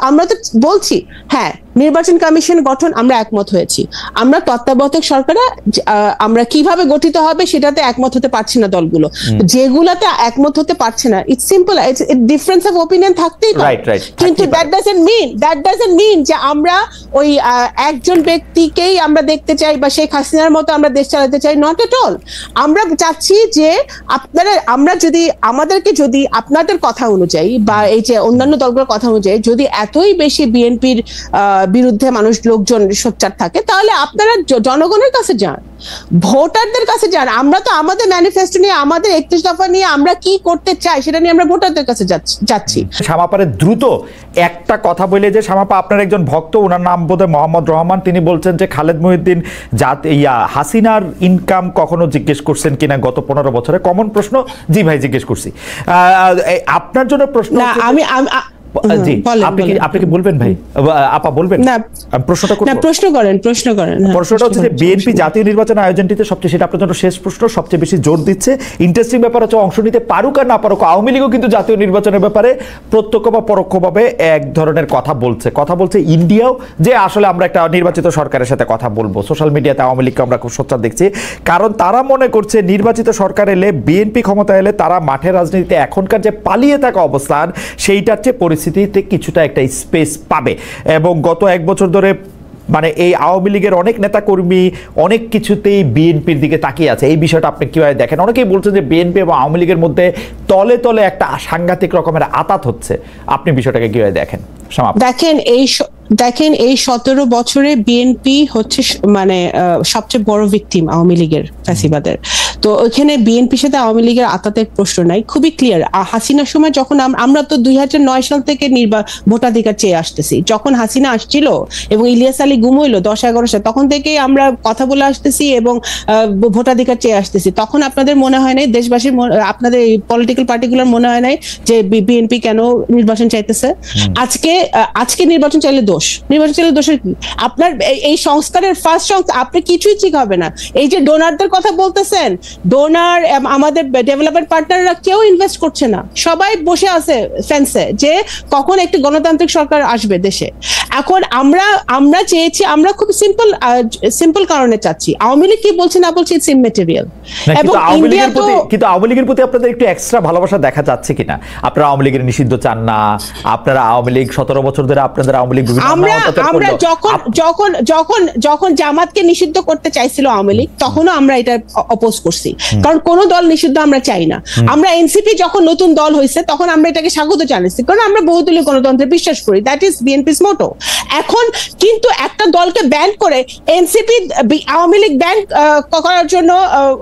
আমরা তো বলছি, হ্যাঁ নির্বাচন কমিশন গঠন আমরা একমত হয়েছি, আমরা তত্ত্বাবধায়ক সরকারে আমরা কিভাবে গঠিত হবে সেটাতে একমত হতে পারছি না দলগুলো, যেগুলাতে একমত হতে পারছে না, it's simple, difference of opinion থাকতেই পারে, কিন্তু দ্যাট ডাজন্ট মিন যে আমরা ওই একজন ব্যক্তিকেই আমরা দেখতে চাই বা শেখ হাসিনার মতো আমরা দেশ চালাতে চাই, নট এট অল। আমরা চাচ্ছি যে আমাদেরকে যদি আপনাদের কথা অনুযায়ী বা এই যে অন্যান্য দলগুলোর কথা অনুযায়ী যদি এতই বেশি বিএনপির বিরুদ্ধে লোকজন সোচ্চার থাকে, তাহলে আপনারা জনগণের কাছে যান, ভোটারদের কাছে যান। আমরা তো আমাদের ম্যানিফেস্টো নিয়ে, আমাদের 31 দফা নিয়ে আমরা কি করতে চাই সেটা নিয়ে আমরা ভোটারদের কাছে যাচ্ছি। শামাপারে দ্রুত একটা কথা বলে যে, শামাপা আপনার একজন ভক্ত, ওনার নাম বোধহয় মোহাম্মদ রহমান, তিনি বলছেন যে খালেদ মহিউদ্দিন হাসিনার ইনকাম কখনো জিজ্ঞেস করছেন কিনা গত 15 বছরে। কমন প্রশ্ন, জি ভাই জিজ্ঞেস করছি। আপনার জন্য প্রশ্ন, জি আপনি কি বলবেন ভাই? আপা বলবেন? না, প্রশ্নটা প্রশ্নটা হচ্ছে যে বিএনপি জাতীয় নির্বাচন আয়োজনটিতে সবচেয়ে, সেটা আপনার জন্য শেষ প্রশ্ন, সবচেয়ে বেশি জোর দিচ্ছে। ইন্টারেস্টিং ব্যাপার হচ্ছে অংশ নিতে পারুক আর না পারুক, আওয়ামী লীগও কিন্তু জাতীয় নির্বাচনের ব্যাপারে প্রত্যক্ষ বা পরোক্ষভাবে এক ধরনের কথা বলছে ইন্ডিয়াও, যে আসলে আমরা একটা নির্বাচিত সরকারের সাথে কথা বলবো। সোশ্যাল মিডিয়াতে আওয়ামী লীগকে আমরা খুব সোচ্চার দেখছি, কারণ তারা মনে করছে নির্বাচিত সরকার এলে, বিএনপি ক্ষমতা এলে, তারা মাঠের রাজনীতিতে এখনকার যে পালিয়ে থাকা অবস্থান, সেইটার চেয়ে পরিস্থিতিতে কিছুটা একটা স্পেস পাবে। এবং গত 1 বছর ধরে মানে এই আওয়ামী লীগের অনেক নেতাকর্মী অনেক কিছুতেই বিএনপির দিকে তাকিয়ে আছে। এই বিষয়টা আপনি কিভাবে দেখেন? অনেকেই বলছেন যে বিএনপি এবং আওয়ামী লীগের মধ্যে তলে তলে একটা সাংঘাতিক রকমের আতাত হচ্ছে, আপনি বিষয়টাকে কিভাবে দেখেন? দেখেন এই 17 বছরে বিএনপি হচ্ছে মানে সবচেয়ে বড় ভিকটিম আওয়ামী লীগের ফ্যাসিবাদের। তো ওইখানে বিএনপির সাথে আওয়ামী লীগের আতাতের প্রশ্ন নাই, খুবই ক্লিয়ার। হাসিনার সময় যখন আমরা তো 2009 সাল থেকে ভোটাধিকার চেয়ে আসতেছি, যখন হাসিনা আসছিল এবং ইলিয়াস আলী গুম হইলো 10-11 সাল, তখন থেকেই আমরা কথা বলে আসতেছি এবং ভোটাধিকার চেয়ে আসতেছি। তখন আপনাদের মনে হয় নাই, দেশবাসীর আপনাদের পলিটিক্যাল পার্টিগুলোর মনে হয় নাই যে বিএনপি কেন নির্বাচন চাইতেছে? আজকে নির্বাচন চাইলে দোষের কি? আপনার এই সংস্কারের ফার্স্ট আপনি কিছুই ঠিক হবে না। এই যে ডোনারদের কথা বলতেছেন, ডোনার আমাদের ডেভেলপমেন্ট পার্টনাররা কেউ ইনভেস্ট করছে না, সবাই বসে আছে ফেন্সে যে কখন একটি গণতান্ত্রিক সরকার আসবে দেশে। এখন আমরা চেয়েছি, আমরা খুব সিম্পল কারণে চাচ্ছি। আওয়ামী লীগ কি বলছে না বলছে ইটস ইমম্যাটেরিয়াল। এবং ইন্ডিয়া তো, কিন্তু আওয়ামী লীগের প্রতি আপনাদের একটু এক্সট্রা ভালোবাসা দেখা যাচ্ছে কিনা? আপনারা আওয়ামী লীগের নিষিদ্ধ চান না, আপনারা আওয়ামী লীগ 17 বছর ধরে আপনাদের আওয়ামী লীগ আমরা যখন জামাতকে নিষিদ্ধ করতে চাইছিল আওয়ামী লীগ, তখনও আমরা এটা অপোজ করছি, কারণ কোন দল নিষিদ্ধ আমরা চাই না। আমরা এনসিপি যখন নতুন দল হয়েছে তখন আমরা এটাকে স্বাগত জানাচ্ছি, কারণ আমরা বহুদলীয় গণতন্ত্রে বিশ্বাস করি, দ্যাট ইজ বিএনপিস মোটো। এখন কিন্তু একটা দলকে ব্যান করে এনসিপি আওয়ামী লীগ ব্যান করার জন্য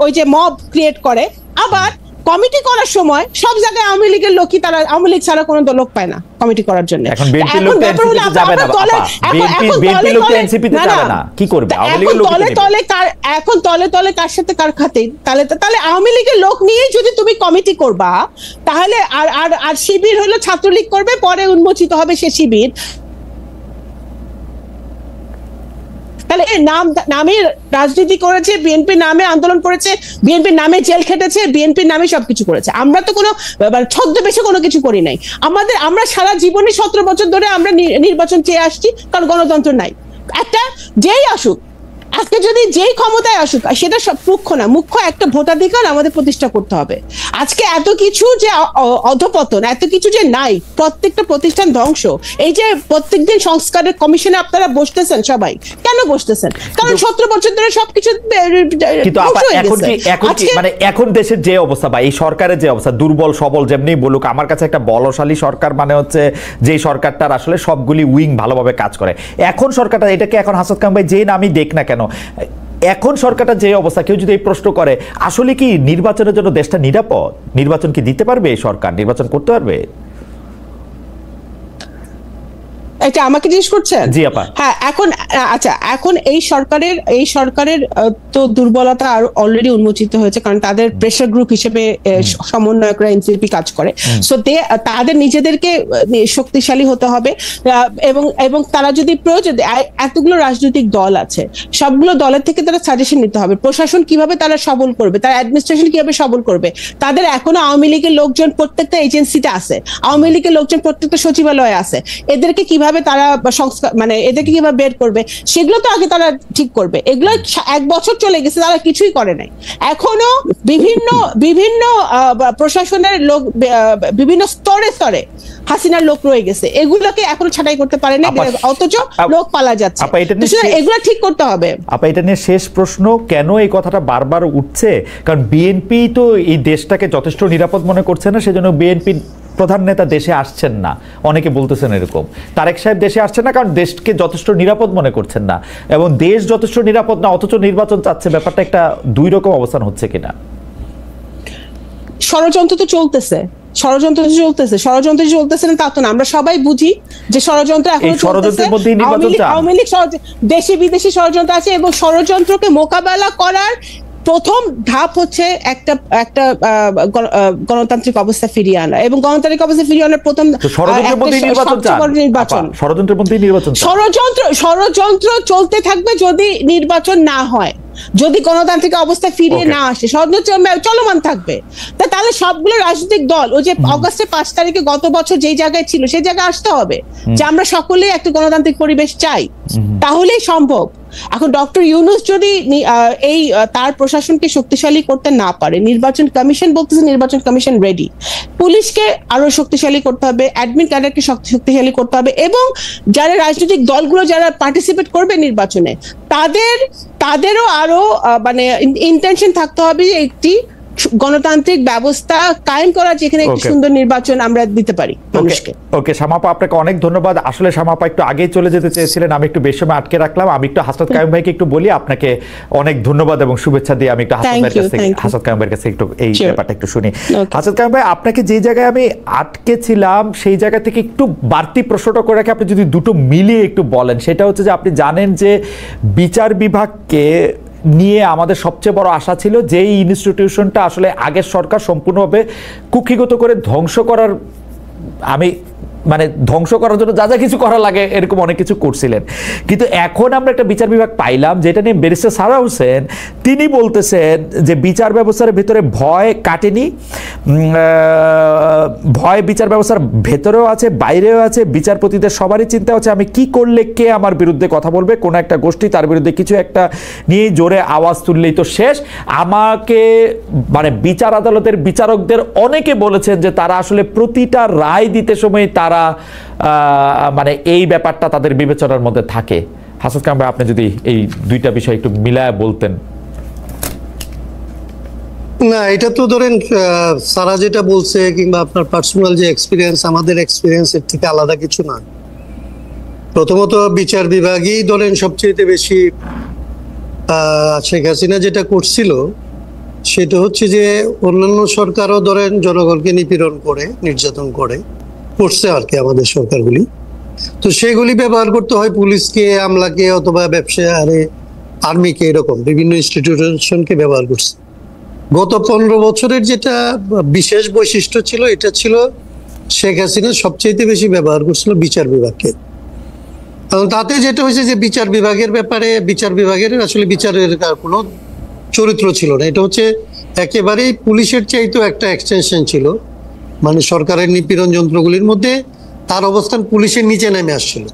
ওই যে মব ক্রিয়েট করে, আবার কমিটি করার সময় সব জায়গায় আওয়ামী লীগের লোকই, তারা আওয়ামী লীগ ছাড়া কোনো লোক পায় না কমিটি করার জন্য। এখন বিএনপি লোক এনসিপিতে যাবে না, বিএনপি লোক এনসিপিতে যাবে না, কি করবে? আওয়ামী লীগের লোক এখন তলে কার সাথে কার খাতে? তাহলে আওয়ামী লীগের লোক নিয়ে যদি তুমি কমিটি করবা, তাহলে আর শিবির হলো ছাত্রলীগ করবে, পরে উন্মোচিত হবে সে শিবির। তাহলে নামে রাজনীতি করেছে, বিএনপির নামে আন্দোলন করেছে, বিএনপির নামে জেল খেটেছে, বিএনপির নামে সবকিছু করেছে। আমরা তো কোনো ছদ্মবেশে কোনো কিছু করি নাই। আমরা সারা জীবনে 17 বছর ধরে আমরা নির্বাচন চেয়ে আসছি, কারণ গণতন্ত্র নাই। একটা যেই আসুক, আজকে যদি যেই ক্ষমতায় আসুক, সেটা সব মুখ্য না, মুখ্য একটা ভোটাধিকার আমাদের প্রতিষ্ঠা করতে হবে। আজকে এত কিছু যে অধপতন, এত কিছু যে নাই, প্রত্যেকটা প্রতিষ্ঠান ধ্বংস। এই যে প্রত্যেকদিন সংস্কারের কমিশনে আপনারা বসতেছেন, সবাই কেন বসতেছেন? কারণ 17 বছর ধরে সবকিছু। কিন্তু মানে এখন দেশের যে অবস্থা বা এই সরকারের যে অবস্থা, দুর্বল সবল যেমনি বলুক, আমার কাছে একটা বলশালী সরকার মানে হচ্ছে যে সরকারটার আসলে সবগুলি উইং ভালোভাবে কাজ করে। এখন সরকারটা, এটাকে এখন হাসাদ কামাল ভাই যে নামই দেখ না কেন, এখন সরকারটা যে অবস্থা, কেউ যদি এই প্রশ্ন করে আসলে কি নির্বাচনের জন্য দেশটা নিরাপদ? নির্বাচন কি দিতে পারবে এই সরকার? নির্বাচন করতে পারবে? এটা আমাকে জিজ্ঞেস করছেন? জি আপা। হ্যাঁ, এখন এই সরকারের তো দুর্বলতা আর অলরেডি উন্মোচিত হয়েছে, কারণ তাদের প্রেসার গ্রুপ হিসেবে সমন্বয়করা এনসিপি কাজ করে। সো তাদের নিজেদেরকে শক্তিশালী হতে হবে, এবং তারা যদি প্রয়োজন, এতগুলো রাজনৈতিক দল আছে, সবগুলো দলের থেকে তারা সাজেশন নিতে হবে। প্রশাসন কিভাবে তারা সবল করবে, তার অ্যাডমিনিস্ট্রেশন কিভাবে সবল করবে। তাদের এখনো আওয়ামী লীগের লোকজন প্রত্যেকটা এজেন্সিতে আছে, আওয়ামী লীগের লোকজন প্রত্যেকটা সচিবালয়ে আছে, এদেরকে কিভাবে তারা সংস্কার, মানে এদেরকে কিভাবে বের করবে, সেগুলো তো আগে তারা ঠিক করবে। এগুলো 1 বছর চলে গেছে, তারা কিছুই করে নাই। এখনো বিভিন্ন প্রশাসনের লোক, বিভিন্ন স্তরে হাসিনার লোক রয়ে গেছে, এগুলোকে এখনো ছাঁটাই করতে পারে না, অথচ লোক পালা যাচ্ছে। এগুলো ঠিক করতে হবে। আপা, এটা নিয়ে শেষ প্রশ্ন, কেন এই কথাটা বারবার উঠছে? কারণ বিএনপি তো এই দেশটাকে যথেষ্ট নিরাপদ মনে করছে না, সেজন্য বিএনপি প্রধান নেতা দেশে আসছেন না, অনেকে বলতেছেন এরকম। তারেক সাহেব দেশে আসছেন না কারণ দেশকে যথেষ্ট নিরাপদ মনে করছেন না, এবং দেশ যথেষ্ট নিরাপদ না অথচ নির্বাচন চাচ্ছে। ব্যাপারটা একটা দুই রকম অবস্থান হচ্ছে কিনা? ষড়যন্ত্র তো চলতেছে না তা তো না, আমরা সবাই বুঝি যে ষড়যন্ত্র এখন চলতেছে। আওয়ামী লীগ দেশি বিদেশি ষড়যন্ত্র আছে, এবং ষড়যন্ত্রকে মোকাবেলা করার প্রথম ধাপ হচ্ছে একটা গণতান্ত্রিক অবস্থা ফিরিয়ে আনা, এবং গণতান্ত্রিক অবস্থা ফিরিয়ে আনার প্রথম ষড়যন্ত্র চলতে থাকবে যদি নির্বাচন না হয়, যদি গণতান্ত্রিক অবস্থা ফিরিয়ে না আসে, ষড়যন্ত্র চলমান থাকবে। তাহলে সবগুলো রাজনৈতিক দল ওই যে অগাস্টের 5 তারিখে গত বছর যেই জায়গায় ছিল সেই জায়গায় আসতে হবে, যে আমরা সকলেই একটা গণতান্ত্রিক পরিবেশ চাই, তাহলেই সম্ভব। এখন ডক্টর ইউনূস যদি তার প্রশাসনকে শক্তিশালী করতে না পারে, নির্বাচন কমিশন বলতেছে নির্বাচন কমিশন রেডি, পুলিশকে আরো শক্তিশালী করতে হবে, অ্যাডমিন ক্যাডারকে শক্তিশালী করতে হবে, এবং যারা রাজনৈতিক দলগুলো যারা পার্টিসিপেট করবে নির্বাচনে, তাদেরও আরো মানে ইন্টেনশন থাকতে হবে একটি গণতান্ত্রিক ব্যবস্থা কায়েম করা, যেখানে একটি সুন্দর নির্বাচন আমরা দিতে পারি মানুষকে। ওকে শামাপা, আপনাকে অনেক ধন্যবাদ। আসলে শামাপা একটু আগে চলে যেতে চেয়েছিলেন, আমি একটু বেশি সময় আটকে রাখলাম। আমি একটু হাসনাত কাইয়ুম ভাইকে একটু বলি, আপনাকে অনেক ধন্যবাদ এবং শুভেচ্ছা দিয়ে আমি একটু হাসনাত কাইয়ুম ভাইয়ের কাছে একটু এই ব্যাপারটা একটু শুনি। হাসনাত কাইয়ুম ভাই, আপনাকে যে জায়গায় আমি আটকে ছিলাম সেই জায়গা থেকে একটু বাড়তি প্রশ্নটা করে রাখি, আপনি যদি দুটো মিলিয়ে একটু বলেন। সেটা হচ্ছে যে আপনি জানেন যে বিচার বিভাগকে নিয়ে আমাদের সবচেয়ে বড় আশা ছিল যে এই ইনস্টিটিউশনটা আসলে আগের সরকার সম্পূর্ণভাবে কুক্ষিগত করে ধ্বংস করার, আমি মানে ধ্বংস করার জন্য যা যা কিছু করা লাগে এরকম অনেক কিছু করছিলেন। কিন্তু এখন আমরা একটা বিচার বিভাগ পাইলাম যেটা নিয়ে ব্যারিস্টার সারা হোসেন তিনি বলতেছেন যে বিচার ব্যবস্থার ভেতরে ভয় কাটেনি, ভয় বিচার ব্যবস্থার ভেতরেও আছে বাইরেও আছে, বিচারপতিদের সবারই চিন্তা হচ্ছে আমি কি করলে কে আমার বিরুদ্ধে কথা বলবে, কোনো একটা গোষ্ঠী তার বিরুদ্ধে কিছু একটা নিয়ে জোরে আওয়াজ তুললেই তো শেষ। আমাকে মানে বিচার আদালতের বিচারকদের অনেকে বলেছেন যে তারা আসলে প্রতিটা রায় দিতে সময় তারা মানে এই ব্যাপারটা তাদের বিবেচনার মধ্যে থাকে। হাসান কামাল ভাই, আপনি যদি এই দুইটা বিষয় একটু মিলায় বলতেন। না, এটা তো ধরেন সারা যেটা বলছে কিংবা আপনার পার্সোনাল যে এক্সপিরিয়েন্স, আমাদের এক্সপিরিয়েন্সের থেকে আলাদা কিছু না। প্রথমত বিচার বিভাগই ধরেন সবচেয়ে বেশি শেখ হাসিনা যেটা করছিল সেটা হচ্ছে যে অন্যান্য সরকারও ধরেন জনগণকে নিপীড়ন করে নির্যাতন করছে আর কি আমাদের সরকারগুলি। তো সেগুলি ব্যবহার করতে হয় পুলিশকে, আমলাকে অথবা ব্যবসায় আর্মিকে, এরকম বিভিন্ন ইনস্টিটিউশনকে ব্যবহার করছে। গত 15 বছরের যেটা বিশেষ বৈশিষ্ট্য ছিল এটা ছিল শেখ হাসিনা সবচেয়ে বেশি ব্যবহার করছিল বিচার বিভাগকে। কারণ তাতে যেটা হয়েছে যে বিচার বিভাগের ব্যাপারে বিচার বিভাগের আসলে বিচারের কোনো চরিত্র ছিল না। এটা হচ্ছে একেবারেই পুলিশের চাইতেও একটা এক্সটেনশন ছিল, মানে সরকারের নিপীড়ন যন্ত্রগুলির মধ্যে তার অবস্থান পুলিশের নিচে নেমে আসছিল।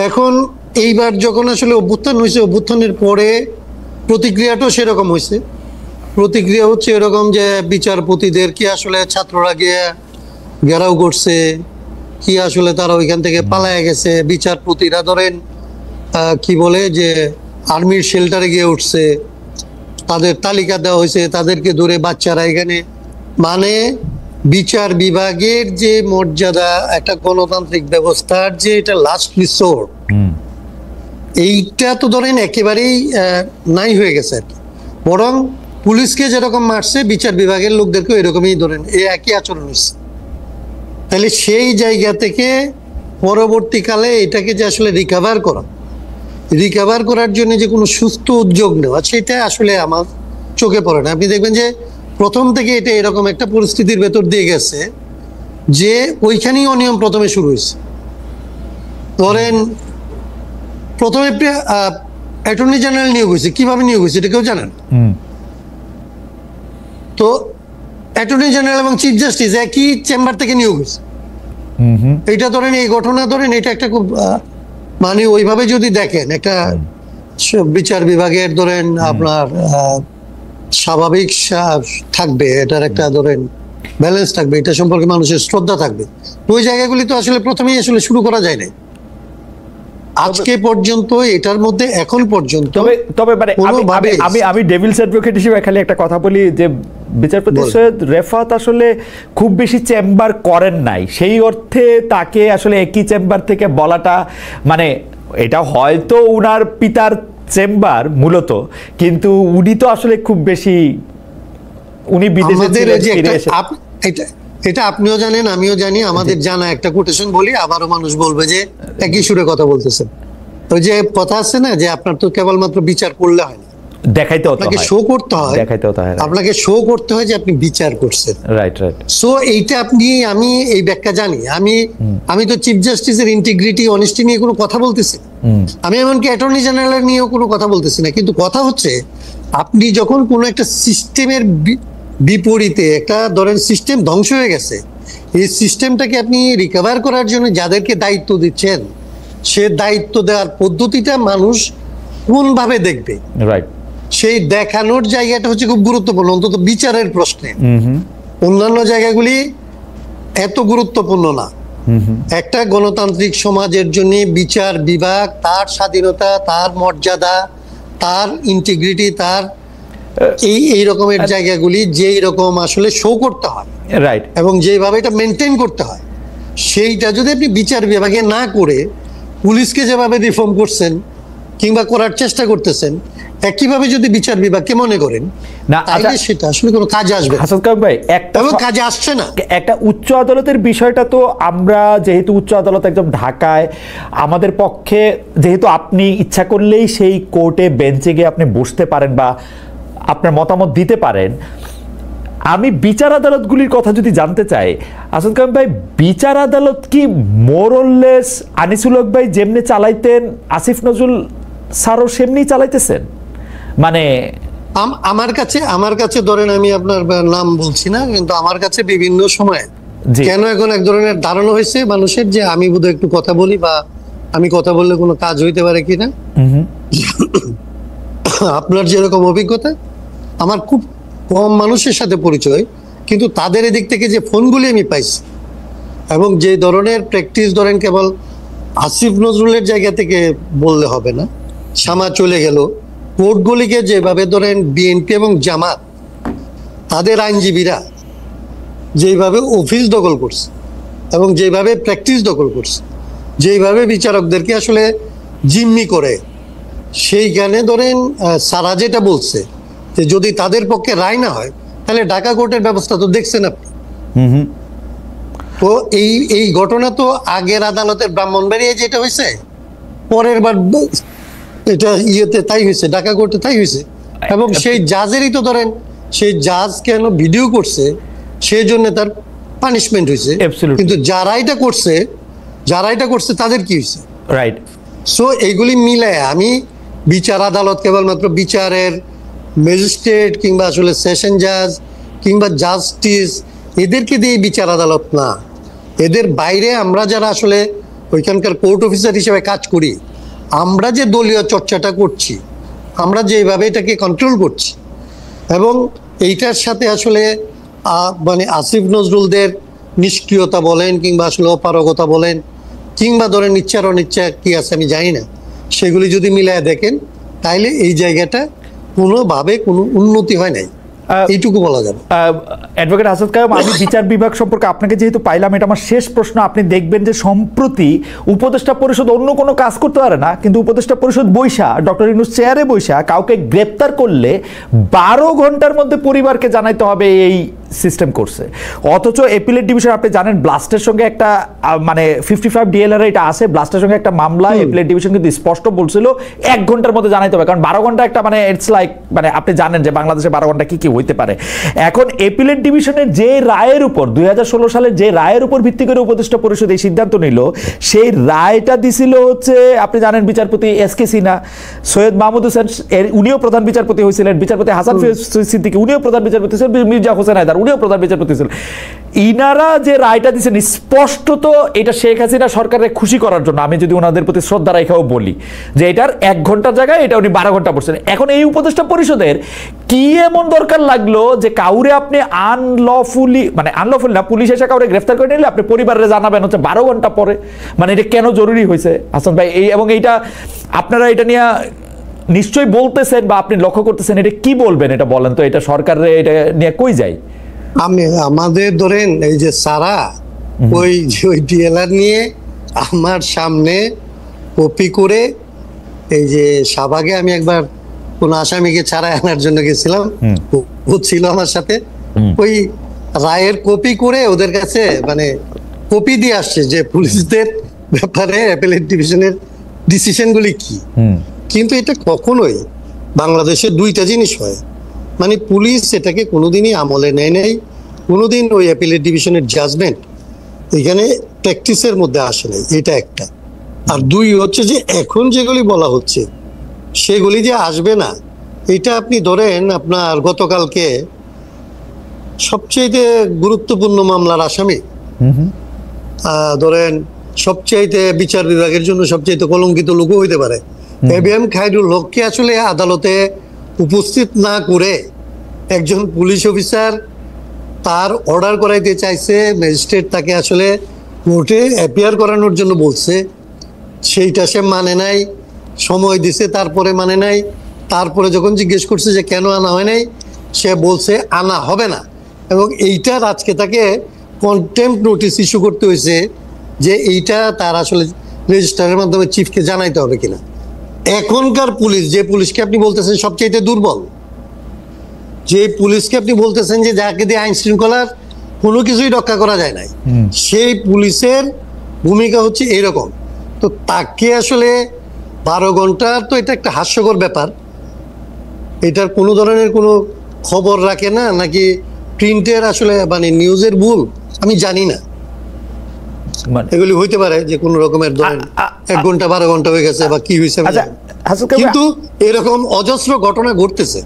এখন এইবার যখন আসলে অভ্যুত্থান হয়েছে, অভ্যুত্থানের পরে প্রতিক্রিয়াটাও সেরকম হয়েছে। প্রতিক্রিয়া হচ্ছে এরকম যে বিচারপতিদের কি আসলে ছাত্ররা গিয়ে ঘেরাও করছে, কি আসলে তারা ওইখান থেকে পালায় গেছে, বিচারপতিরা ধরেন কি বলে যে আর্মির শেল্টারে গিয়ে উঠছে, তাদের তালিকা দেওয়া হয়েছে, তাদেরকে ধরে বাচ্চারা এখানে, মানে বিচার বিভাগের যে মর্যাদা, একটা গণতান্ত্রিক ব্যবস্থার যে এটা লাস্ট রিসোর্ট, এইটা তো ধরেন একেবারেই নাই হয়ে গেছে আর কি। বরং পুলিশকে যেরকম মারছে বিচার বিভাগের লোকদেরকেও এরকমই ধরেন এই একই আচরণ হচ্ছে। তাহলে সেই জায়গা থেকে পরবর্তীকালে এটাকে যে আসলে রিকভার করার জন্য যে কোনো সুস্থ উদ্যোগ নেওয়া, সেটা আসলে আমার চোখে পড়ে না। আপনি দেখবেন যে প্রথম থেকে এটা এরকম একটা পরিস্থিতির ভেতর দিয়ে গেছে যে ওইখানেই অনিয়ম প্রথমে শুরু হয়েছে। ধরেন প্রথমে অ্যাটর্নি জেনারেল নিয়োগ হয়েছে, কিভাবে নিয়োগ হয়েছে এটা কেউ জানেন? তো অ্যাটর্নি জেনারেল এবং চিফ জাস্টিস একই চেম্বার থেকে নিয়োগ হয়েছে। এটা ধরেন এই ঘটনা ধরেন এটা একটা খুব মানে ওইভাবে যদি দেখেন একটা বিচার বিভাগের ধরেন আপনার স্বাভাবিক থাকবে, এটার একটা ধরেন ব্যালেন্স থাকবে, এটা সম্পর্কে মানুষের শ্রদ্ধা থাকবে। ওই জায়গাগুলি তো আসলে প্রথমেই আসলে শুরু করা যায় না আজকে পর্যন্ত, এটার মধ্যে এখন পর্যন্ত। তবে মানে আমি ডেভিলস অ্যাডভোকেট হিসেবে খালি একটা কথা বলি যে বিচারপতি সৈয়দ রেফাত আসলে খুব বেশি চেম্বার করেন নাই, সেই অর্থে তাকে আসলে একই চেম্বার থেকে বলাটা মানে এটা হয়তো উনার পিতার চেম্বার মূলত, কিন্তু উনি তো আসলে খুব বেশি উনি বিদেশে এটা আপনিও জানেন আমিও জানি, আমাদের জানা একটা কোটেশন বলি, আবারও মানুষ বলবে যে একই সুরে কথা বলতেছেন। ওই যে কথা আছে না যে আপনার তো কেবলমাত্র বিচার করলে হয় না, আপনাকে শো করতে হয়, আপনাকে শো করতে হয় যে আপনি বিচার করছেন। Right right. সো এইটা আমি এই ব্যাখ্যা জানি। আমি তো চিফ জাস্টিসের ইন্টিগ্রিটি অনেস্টি নিয়ে কোনো কথা বলতেছি, আমি এমনকি অ্যাটর্নি জেনারেল নিয়েও কোনো কথা বলতেছি না। কিন্তু কথা হচ্ছে আপনি যখন কোনো একটা সিস্টেমের বিপরীতে, একটা ধরেন সিস্টেম ধ্বংস হয়ে গেছে, এই সিস্টেমটাকে আপনি রিকভার করার জন্য যাদেরকে দায়িত্ব দিচ্ছেন, সে দায়িত্ব দেওয়ার পদ্ধতিটা মানুষ কোনভাবে দেখবে, রাইট, সেই দেখানোর জায়গাটা হচ্ছে খুব গুরুত্বপূর্ণ, অন্তত বিচারের প্রশ্নে। অন্যান্য জায়গাগুলি এত গুরুত্বপূর্ণ না। একটা গণতান্ত্রিক সমাজের জন্য বিচার বিভাগ তার স্বাধীনতা, তার মর্যাদা, তার ইন্টিগ্রিটি, তার এই রকমের জায়গাগুলি যেই রকম আসলে শো করতে হয়, রাইট, এবং যেভাবে এটা মেনটেন করতে হয়, সেইটা যদি আপনি বিচার বিভাগে না করে পুলিশকে যেভাবে রিফর্ম করছেন কিংবা করার চেষ্টা করতেছেন, একইভাবে যদি বিচার বিভাগকে মনে করেন না, তাহলে সেটা আসলে কোনো কাজে আসবে না। হাসান কামাল ভাই, কাজে আসছে না। একটা উচ্চ আদালতের বিষয়টা তো আমরা যেহেতু উচ্চ আদালত একদম ঢাকায়, আমাদের পক্ষে যেহেতু আপনি ইচ্ছা করলেই সেই কোর্টে বেঞ্চে গিয়ে আপনি বসতে পারেন বা আপনার মতামত দিতে পারেন, আমি বিচার আদালতগুলির কথা যদি জানতে চাই, আসাদ কালাম ভাই, বিচার আদালত কি মোরলেস আনিসুল হক ভাই যেমনি চালাইতেন আসিফ নজরুল স্যারও সেমনি চালাইতেছেন? মানে আমার কাছে ধরেন, আমি আপনার নাম বলছি না, কিন্তু আমার কাছে বিভিন্ন সময় কেন এখন এক ধরনের ধারণা হয়েছে মানুষের যে আমি বোধহয় একটু কথা বলি, বা আমি কথা বললে কোনো কাজ হইতে পারে কিনা। আপনার যেরকম অভিজ্ঞতা, আমার খুব কম মানুষের সাথে পরিচয়, কিন্তু তাদের এদিক থেকে যে ফোনগুলি আমি পাইছি এবং যে ধরনের প্র্যাকটিস, ধরেন কেবল আসিফ নজরুলের জায়গা থেকে বললে হবে না, শামা চলে গেল, কোর্টগুলিকে যেভাবে ধরেন বিএনপি এবং জামাত তাদের আইনজীবীরা যেভাবে অফিস দখল করছে এবং যেভাবে প্র্যাকটিস দখল করছে, যেভাবে বিচারকদেরকে আসলে জিম্মি করে, সেইখানে ধরেন সারা যেটা বলছে যে যদি তাদের পক্ষে রায় না হয় তাহলে ঢাকা কোর্টের ব্যবস্থা তো দেখছেন আপনি। তো এই ঘটনা তো আগের আদালতের ব্রাহ্মণবাড়িয়ায় যেটা হয়েছে, পরের বার এটা ইয়েতে তাই হয়েছে, ঢাকা কোর্টে তাই হয়েছে। এবং সেই জাজেরই তো ধরেন, সেই জাজ কেন ভিডিও করছে সেই জন্য তার পানিশমেন্ট হয়েছে, কিন্তু যারা এটা করছে তাদের কি হয়েছে? রাইট। সো এইগুলি মিলায় আমি বিচার আদালত কেবলমাত্র বিচারের ম্যাজিস্ট্রেট কিংবা আসলে সেশন জাজ কিংবা জাস্টিস এদেরকে দিয়ে বিচার আদালত না, এদের বাইরে আমরা যারা আসলে ওইখানকার কোর্ট অফিসার হিসেবে কাজ করি, আমরা যে দলীয় চর্চাটা করছি, আমরা যেভাবে এটাকে কন্ট্রোল করছি, এবং এইটার সাথে আসলে মানে আসিফ নজরুলদের নিষ্ক্রিয়তা বলেন কিংবা আসলে অপারগতা বলেন কিংবা ধরেন ইচ্ছার অনিচ্ছা কি আছে আমি জানি না, সেগুলি যদি মিলায় দেখেন তাইলে এই জায়গাটা কোনোভাবে কোনো উন্নতি হয় নাই, এইটুকু বলা যাবে। অ্যাডভোকেট আসাদ কালাম, আমি বিচার বিভাগ সম্পর্কে আপনাকে যেহেতু পাইলাম, এটা আমার শেষ প্রশ্ন। আপনি দেখবেন যে সম্প্রতি উপদেষ্টা পরিষদ অন্য কোনো কাজ করতে পারে না, কিন্তু উপদেষ্টা পরিষদ বৈশা, ডক্টর ইউনূস চেয়ারে বৈশা কাউকে গ্রেপ্তার করলে 12 ঘন্টার মধ্যে পরিবারকে জানাইতে হবে, এই সিস্টেম করছে। অথচ এপিলেট ডিভিশন, আপনি জানেন ব্লাস্টের সঙ্গে একটা মানে 55 ডিএলআর এটা আছে, ব্লাস্টের সঙ্গে একটা মামলা, এপিলেট ডিভিশন কিন্তু স্পষ্ট বলছিল 1 ঘন্টার মধ্যে জানাইতে হবে, কারণ 12 ঘন্টা একটা মানে ইটস লাইক, মানে আপনি জানেন যে বাংলাদেশে 12 ঘন্টা কি কি হইতে পারে। এখন এপিলেট ডিভিশনের যে রায়ের উপর 2016 সালের যে রায়ের উপর ভিত্তি করে উপদেষ্টা পরিষদ এই সিদ্ধান্ত নিল, সেই রায়টা দিছিল হচ্ছে আপনি জানেন বিচারপতি এসকে সিনহা, সৈয়দ মাহমুদ হোসেন উনিও প্রধান বিচারপতি হয়েছিলেন, বিচারপতি হাসান সিদ্দিকী উনিও প্রধান বিচারপতি ছিলেন, মির্জা হোসেন হায়দার উনিও প্রধান বিচারপতি ছিলেন। ইনারা যে রায়টা দিচ্ছেন স্পষ্টত এটা শেখ হাসিনা সরকারের খুশি করার জন্য, আমি যদি ওনাদের প্রতি শ্রদ্ধা রেখেও বলি যে এটার 1 ঘন্টার জায়গায় এটা উনি 12 ঘন্টা পড়ছেন। এখন এই উপদেষ্টা পরিষদের কি এমন দরকার লাগলো যে কাউরে আপনি আনলফুলি, মানে আনলফুলি না, পুলিশ এসে কাউরে গ্রেফতার করে নিলে আপনি পরিবারে জানাবেন হচ্ছে 12 ঘন্টা পরে? মানে এটা কেন জরুরি হয়েছে হাসান ভাই? এবং এইটা আপনারা এটা নিয়ে নিশ্চয়ই বলতেছেন বা আপনি লক্ষ্য করতেছেন, এটা কি বলবেন এটা বলেন তো, এটা সরকারের এটা নিয়ে কই যায়? আমাদের ধরেন এই যে সারা ওই ডিএলআর নিয়ে আমার সামনে কপি করে, এই যে শাহবাগে আমি একবার কোন আসামিকে ছাড়াই আনার জন্য গেছিলাম, ও ছিল আমার সাথে, ওই রায়ের কপি করে ওদের কাছে মানে কপি দিয়ে আসছে যে পুলিশদের ব্যাপারে অ্যাপেলেট ডিভিশনের ডিসিশনগুলি কি। কিন্তু এটা কখনোই বাংলাদেশে দুইটা জিনিস হয়, মানে পুলিশ এটাকে কোনোদিনই আমলে নেয় নাই, কোনোদিন ওই অ্যাপিলেট ডিভিশনের জাজমেন্ট এখানে প্র্যাকটিসের মধ্যে আসে নাই, এটা একটা। আর দুই হচ্ছে যে এখন যেগুলি বলা হচ্ছে সেগুলি যে আসবে না, এটা আপনি ধরেন আপনার গতকালকে সবচেয়ে গুরুত্বপূর্ণ মামলার আসামি, ধরেন সবচাইতে বিচার বিভাগের জন্য সবচাইতে কলঙ্কিত লোকও হইতে পারে, এবিএম খায়রুল হককে আসলে আদালতে উপস্থিত না করে একজন পুলিশ অফিসার তার অর্ডার করাইতে চাইছে, ম্যাজিস্ট্রেট তাকে আসলে কোর্টে অ্যাপিয়ার করানোর জন্য বলছে, সেইটা সে মানে নাই, সময় দিছে তারপরে মানে নাই, তারপরে যখন জিজ্ঞেস করছে যে কেন আনা হয় নাই, সে বলছে আনা হবে না, এবং এইটার আজকে তাকে কন্টেম্পট নোটিশ ইস্যু করতে হয়েছে যে এইটা তার আসলে রেজিস্ট্রারের মাধ্যমে চিফকে জানাইতে হবে কিনা। এখনকার পুলিশ, যে পুলিশকে আপনি বলতেছেন সবচেয়ে দুর্বল, যে পুলিশকে আপনি বলতেছেন যে যাকে দিয়ে আইন শৃঙ্খলার কোনো কিছুই রক্ষা করা যায় নাই, সেই পুলিশের ভূমিকা হচ্ছে এইরকম। তো তাকে আসলে 12 ঘন্টা, তো এটা একটা হাস্যকর ব্যাপার, এটার কোনো ধরনের কোনো খবর রাখে না, নাকি প্রিন্টের আসলে মানে নিউজের ভুল আমি জানি না, মানে- এগুলি হইতে পারে যে কোন রকমের ধরেন 1 ঘন্টা 12 ঘন্টা হয়ে গেছে বা কি হয়েছে আমি আচ্ছা, জানি না। হাসান কামাল ভাই- কিন্তু এরকম অজস্র ঘটনা ঘটতেছে।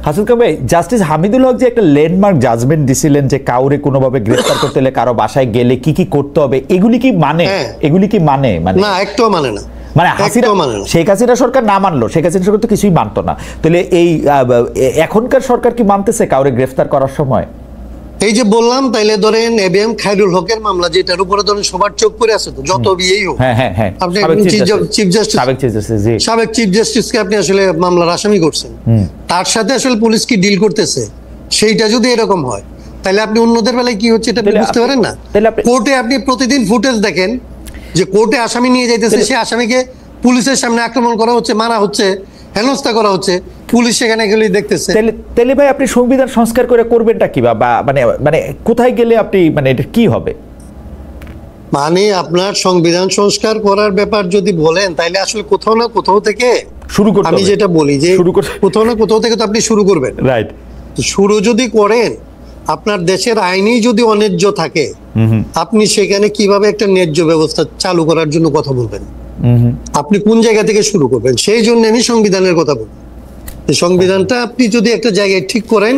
হাসান কামাল ভাই, জাস্টিস হামিদুল হক যে একটা ল্যান্ডমার্ক জাজমেন্ট দিছিলেন যে কাউরে কোনোভাবে গ্রেফতার করতে হলে কারো বাসায় গেলে কি কি করতে হবে, এগুলি কি মানে? হ্যাঁ। এগুলি কি মানে? মানে না, একটাও মানে না, মানে হাসিনা, একটাও মানে না। শেখ হাসিনা সরকার না মানলো, শেখ হাসিনা সরকার তো কিছুই মানতো না, তাহলে এই এখনকার সরকার কি মানতেছে কাউরে গ্রেফতার করার সময়? এই যে বললাম, তাইলে ধরেন এবিএম খায়রুল হকের মামলা, যেটার উপরে ধরেন সবার চোখ করে আছে, তো যত বিয়েই হোক, হ্যাঁ হ্যাঁ হ্যাঁ, আপনি সাবেক চিফ চিফ জাস্টিস, সাবেক চিফ জাস্টিস, জি, সাবেক চিফ জাস্টিসকে আপনি আসলে মামলার আসামি করছেন, তার সাথে আসলে পুলিশ কি ডিল করতেছে, সেইটা যদি এরকম হয়, তাহলে আপনি অন্যদের বেলায় কি হচ্ছে এটা আপনি তাহলে বুঝতে পারেন না। তাহলে আপনি- কোর্টে আপনি প্রতিদিন ফুটেজ দেখেন যে কোর্টে আসামি নিয়ে যাইতেছে, সেই আসামিকে পুলিশের সামনে আক্রমণ করা হচ্ছে, মারা হচ্ছে, হেনস্থা করা হচ্ছে, পুলিশ সেখানে গেলে দেখতেছে। তাহলে ভাই আপনি সংবিধান সংস্কার করে করবেনটা কি, বা মানে মানে কোথায় গেলে আপনি মানে এটা কি হবে? মানে আপনার সংবিধান সংস্কার করার ব্যাপার যদি বলেন, তাইলে আসলে কোথাও না কোথাও থেকে শুরু করতে আমি হবে। যেটা বলি যে শুরু করতে- কোথাও না কোথাও থেকে তো আপনি শুরু করবেন। রাইট। তো শুরু যদি করেন, আপনার দেশের আইনেই যদি অন্যায্য থাকে, আপনি সেখানে কিভাবে একটা ন্যায্য ব্যবস্থা চালু করার জন্য কথা বলবেন, আপনি কোন জায়গা থেকে শুরু করবেন? সেই জন্য আমি সংবিধানের কথা বলি। এই সংবিধানটা আপনি যদি একটা জায়গায় ঠিক করেন,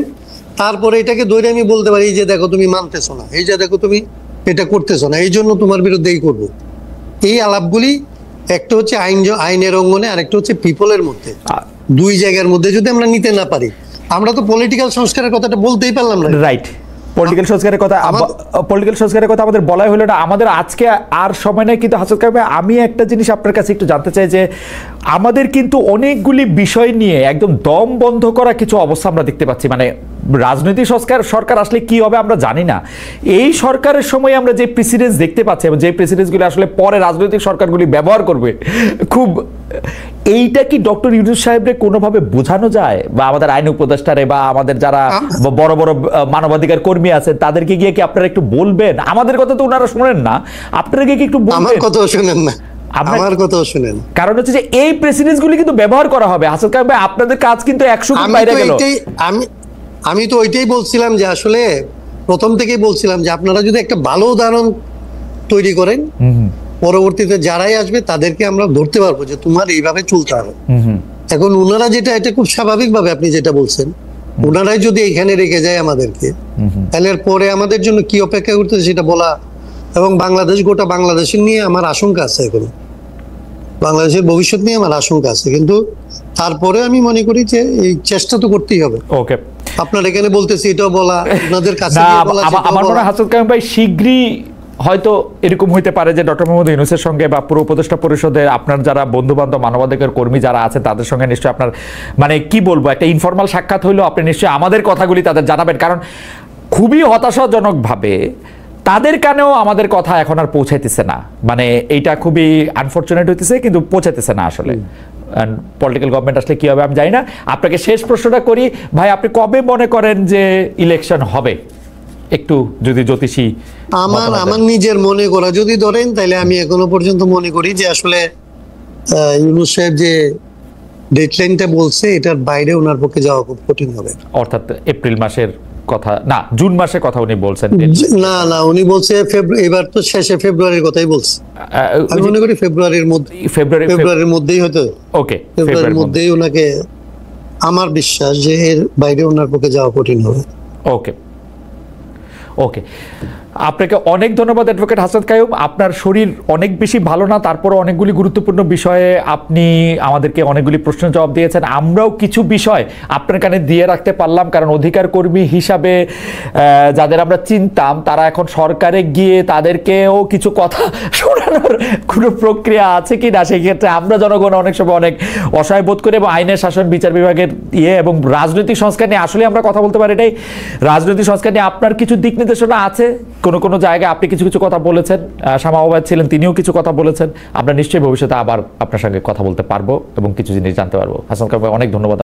তারপরে এটাকে ধরে আমি বলতে পারি, এই যে দেখো তুমি মানতেছো না, এই যে দেখো তুমি এটা করতেছো না, এই জন্য তোমার বিরুদ্ধে এই করবো। এই আলাপগুলি একটা হচ্ছে আইনের অঙ্গনে, আরেকটা হচ্ছে পিপলের মধ্যে, দুই জায়গার মধ্যে যদি আমরা নিতে না পারি, আমরা তো পলিটিক্যাল সংস্কারের কথাটা বলতেই পারলাম না। রাইট। পলিটিক্যাল সংস্কারের কথা, পলিটিক্যাল সংস্কারের কথা আমাদের বলাই হলো না, আমাদের আজকে আর সময় নেই। কিন্তু হাসান কামাল ভাই, আমি একটা জিনিস আপনার কাছে একটু জানতে চাই যে আমাদের কিন্তু অনেকগুলি বিষয় নিয়ে একদম দম বন্ধ করা কিছু অবস্থা আমরা দেখতে পাচ্ছি। মানে রাজনৈতিক সরকার আসলে কি হবে আমরা জানি না। এই সরকারের সময় আমরা যে প্রেসিডেন্স দেখতে পাচ্ছি এবং যে প্রেসিডেন্সগুলি আসলে পরে রাজনৈতিক সরকারগুলি ব্যবহার করবে, খুব এইটা কি ডক্টর ইউনূস সাহেবরে কোনোভাবে বোঝানো যায়, বা আমাদের আইন উপদেষ্টারে বা আমাদের যারা বড় বড় মানবাধিকার কর্মী আছেন তাদেরকে গিয়ে কি আপনারা একটু বলবেন? আমাদের কথা তো ওনারা শোনেন না, আপনারা গিয়ে কি একটু বলবেন? আমার কথাও শুনেন না, আমার কথাও শুনেন। কারণ হচ্ছে যে এই প্রেসিডেন্সগুলি কিন্তু ব্যবহার করা হবে। হাসান কামাল ভাই, আপনাদের কাজ কিন্তু 100 গুণ বাইরে গেল। আমি তো ওইটাই বলছিলাম যে আসলে প্রথম থেকেই বলছিলাম যে আপনারা যদি একটা ভালো উদাহরণ তৈরি করেন, পরবর্তীতে যারাই আসবে তাদেরকে আমরা ধরতে পারবো যে তোমার এইভাবে চলতে হবে। এখন ওনারা যেটা, এটা খুব স্বাভাবিকভাবে আপনি যেটা বলছেন, ওনারাই যদি এখানে রেখে যায় আমাদেরকে, তাহলে এর পরে আমাদের জন্য কি অপেক্ষা করতেছে সেটা বলা, এবং বাংলাদেশ, গোটা বাংলাদেশের নিয়ে আমার আশঙ্কা আছে, এখন বাংলাদেশের ভবিষ্যৎ নিয়ে আমার আশঙ্কা আছে। কিন্তু তারপরে আমি মনে করি যে এই চেষ্টা তো করতেই হবে। ওকে, আপনার এখানে বলতেছি এটাও বলা, আপনাদের কাছে আমার মনে হয় হাসান কামাল ভাই শীঘ্রই হয়তো এরকম হইতে পারে যে ডক্টর মোহাম্মদ ইউনূসের সঙ্গে বা পুরো উপদেষ্টা পরিষদের আপনার যারা বন্ধু বান্ধব মানবাধিকার কর্মী যারা আছে তাদের সঙ্গে নিশ্চয়ই আপনার মানে কি বলবো একটা ইনফরমাল সাক্ষাৎ হইলেও আপনি নিশ্চয়ই আমাদের কথাগুলি তাদের জানাবেন। কারণ খুবই হতাশাজনকভাবে তাদের কানেও আমাদের কথা এখন আর পৌঁছাইতেছে না। মানে এইটা খুবই আনফরচুনেট হইতেছে, কিন্তু পৌঁছাইতেছে না আসলে। পলিটিক্যাল গভর্নমেন্ট আসলে কি হবে আমি জানি না। আপনাকে শেষ প্রশ্নটা করি ভাই, আপনি কবে মনে করেন যে ইলেকশন হবে? একটু যদি জ্যোতিষী আমার নিজের মনে করা যদি ধরেন, তাহলে আমি এখনো পর্যন্ত মনে করি যে আসলে ইউনূস সাহেব যে ডেডলাইনটা বলছে এটার বাইরে ওনার পক্ষে যাওয়া খুব কঠিন হবে। অর্থাৎ এপ্রিল মাসের কথা না, জুন মাসের কথা উনি বলছেন। না না, উনি বলছে এবার তো শেষে ফেব্রুয়ারির কথাই বলছে। আমি মনে করি ফেব্রুয়ারির মধ্যেই হয়তো, ওকে, ফেব্রুয়ারির মধ্যেই ওনাকে, আমার বিশ্বাস যে এর বাইরে ওনার পক্ষে যাওয়া কঠিন হবে। ওকে ওকে, আপনাকে অনেক ধন্যবাদ অ্যাডভোকেট হাসান কাইয়ুম। আপনার শরীর অনেক বেশি ভালো না, তারপরও অনেকগুলি গুরুত্বপূর্ণ বিষয়ে আপনি আমাদেরকে অনেকগুলি প্রশ্নের জবাব দিয়েছেন। আমরাও কিছু বিষয় আপনার কানে দিয়ে রাখতে পারলাম, কারণ অধিকার কর্মী হিসাবে যাদের আমরা চিনতাম তারা এখন সরকারে গিয়ে তাদেরকেও কিছু কথা শোনানোর কোনো প্রক্রিয়া আছে কি না, সেই ক্ষেত্রে আমরা জনগণ অনেক সময় অনেক অসহায় বোধ করি। এবং আইনের শাসন, বিচার বিভাগের এবং রাজনৈতিক সংস্কার নিয়ে আসলে আমরা কথা বলতে পারি এটাই। রাজনৈতিক সংস্কার নিয়ে আপনার কিছু দিক নির্দেশনা আছে, কোনো জায়গায় আপনি কিছু কিছু কথা বলেছেন, শামা ওবায়দ ছিলেন তিনিও কিছু কথা বলেছেন। আমরা নিশ্চয়ই ভবিষ্যতে আবার আপনার সঙ্গে কথা বলতে পারবো এবং কিছু জিনিস জানতে পারবো। হাসান কামাল ভাই, অনেক ধন্যবাদ।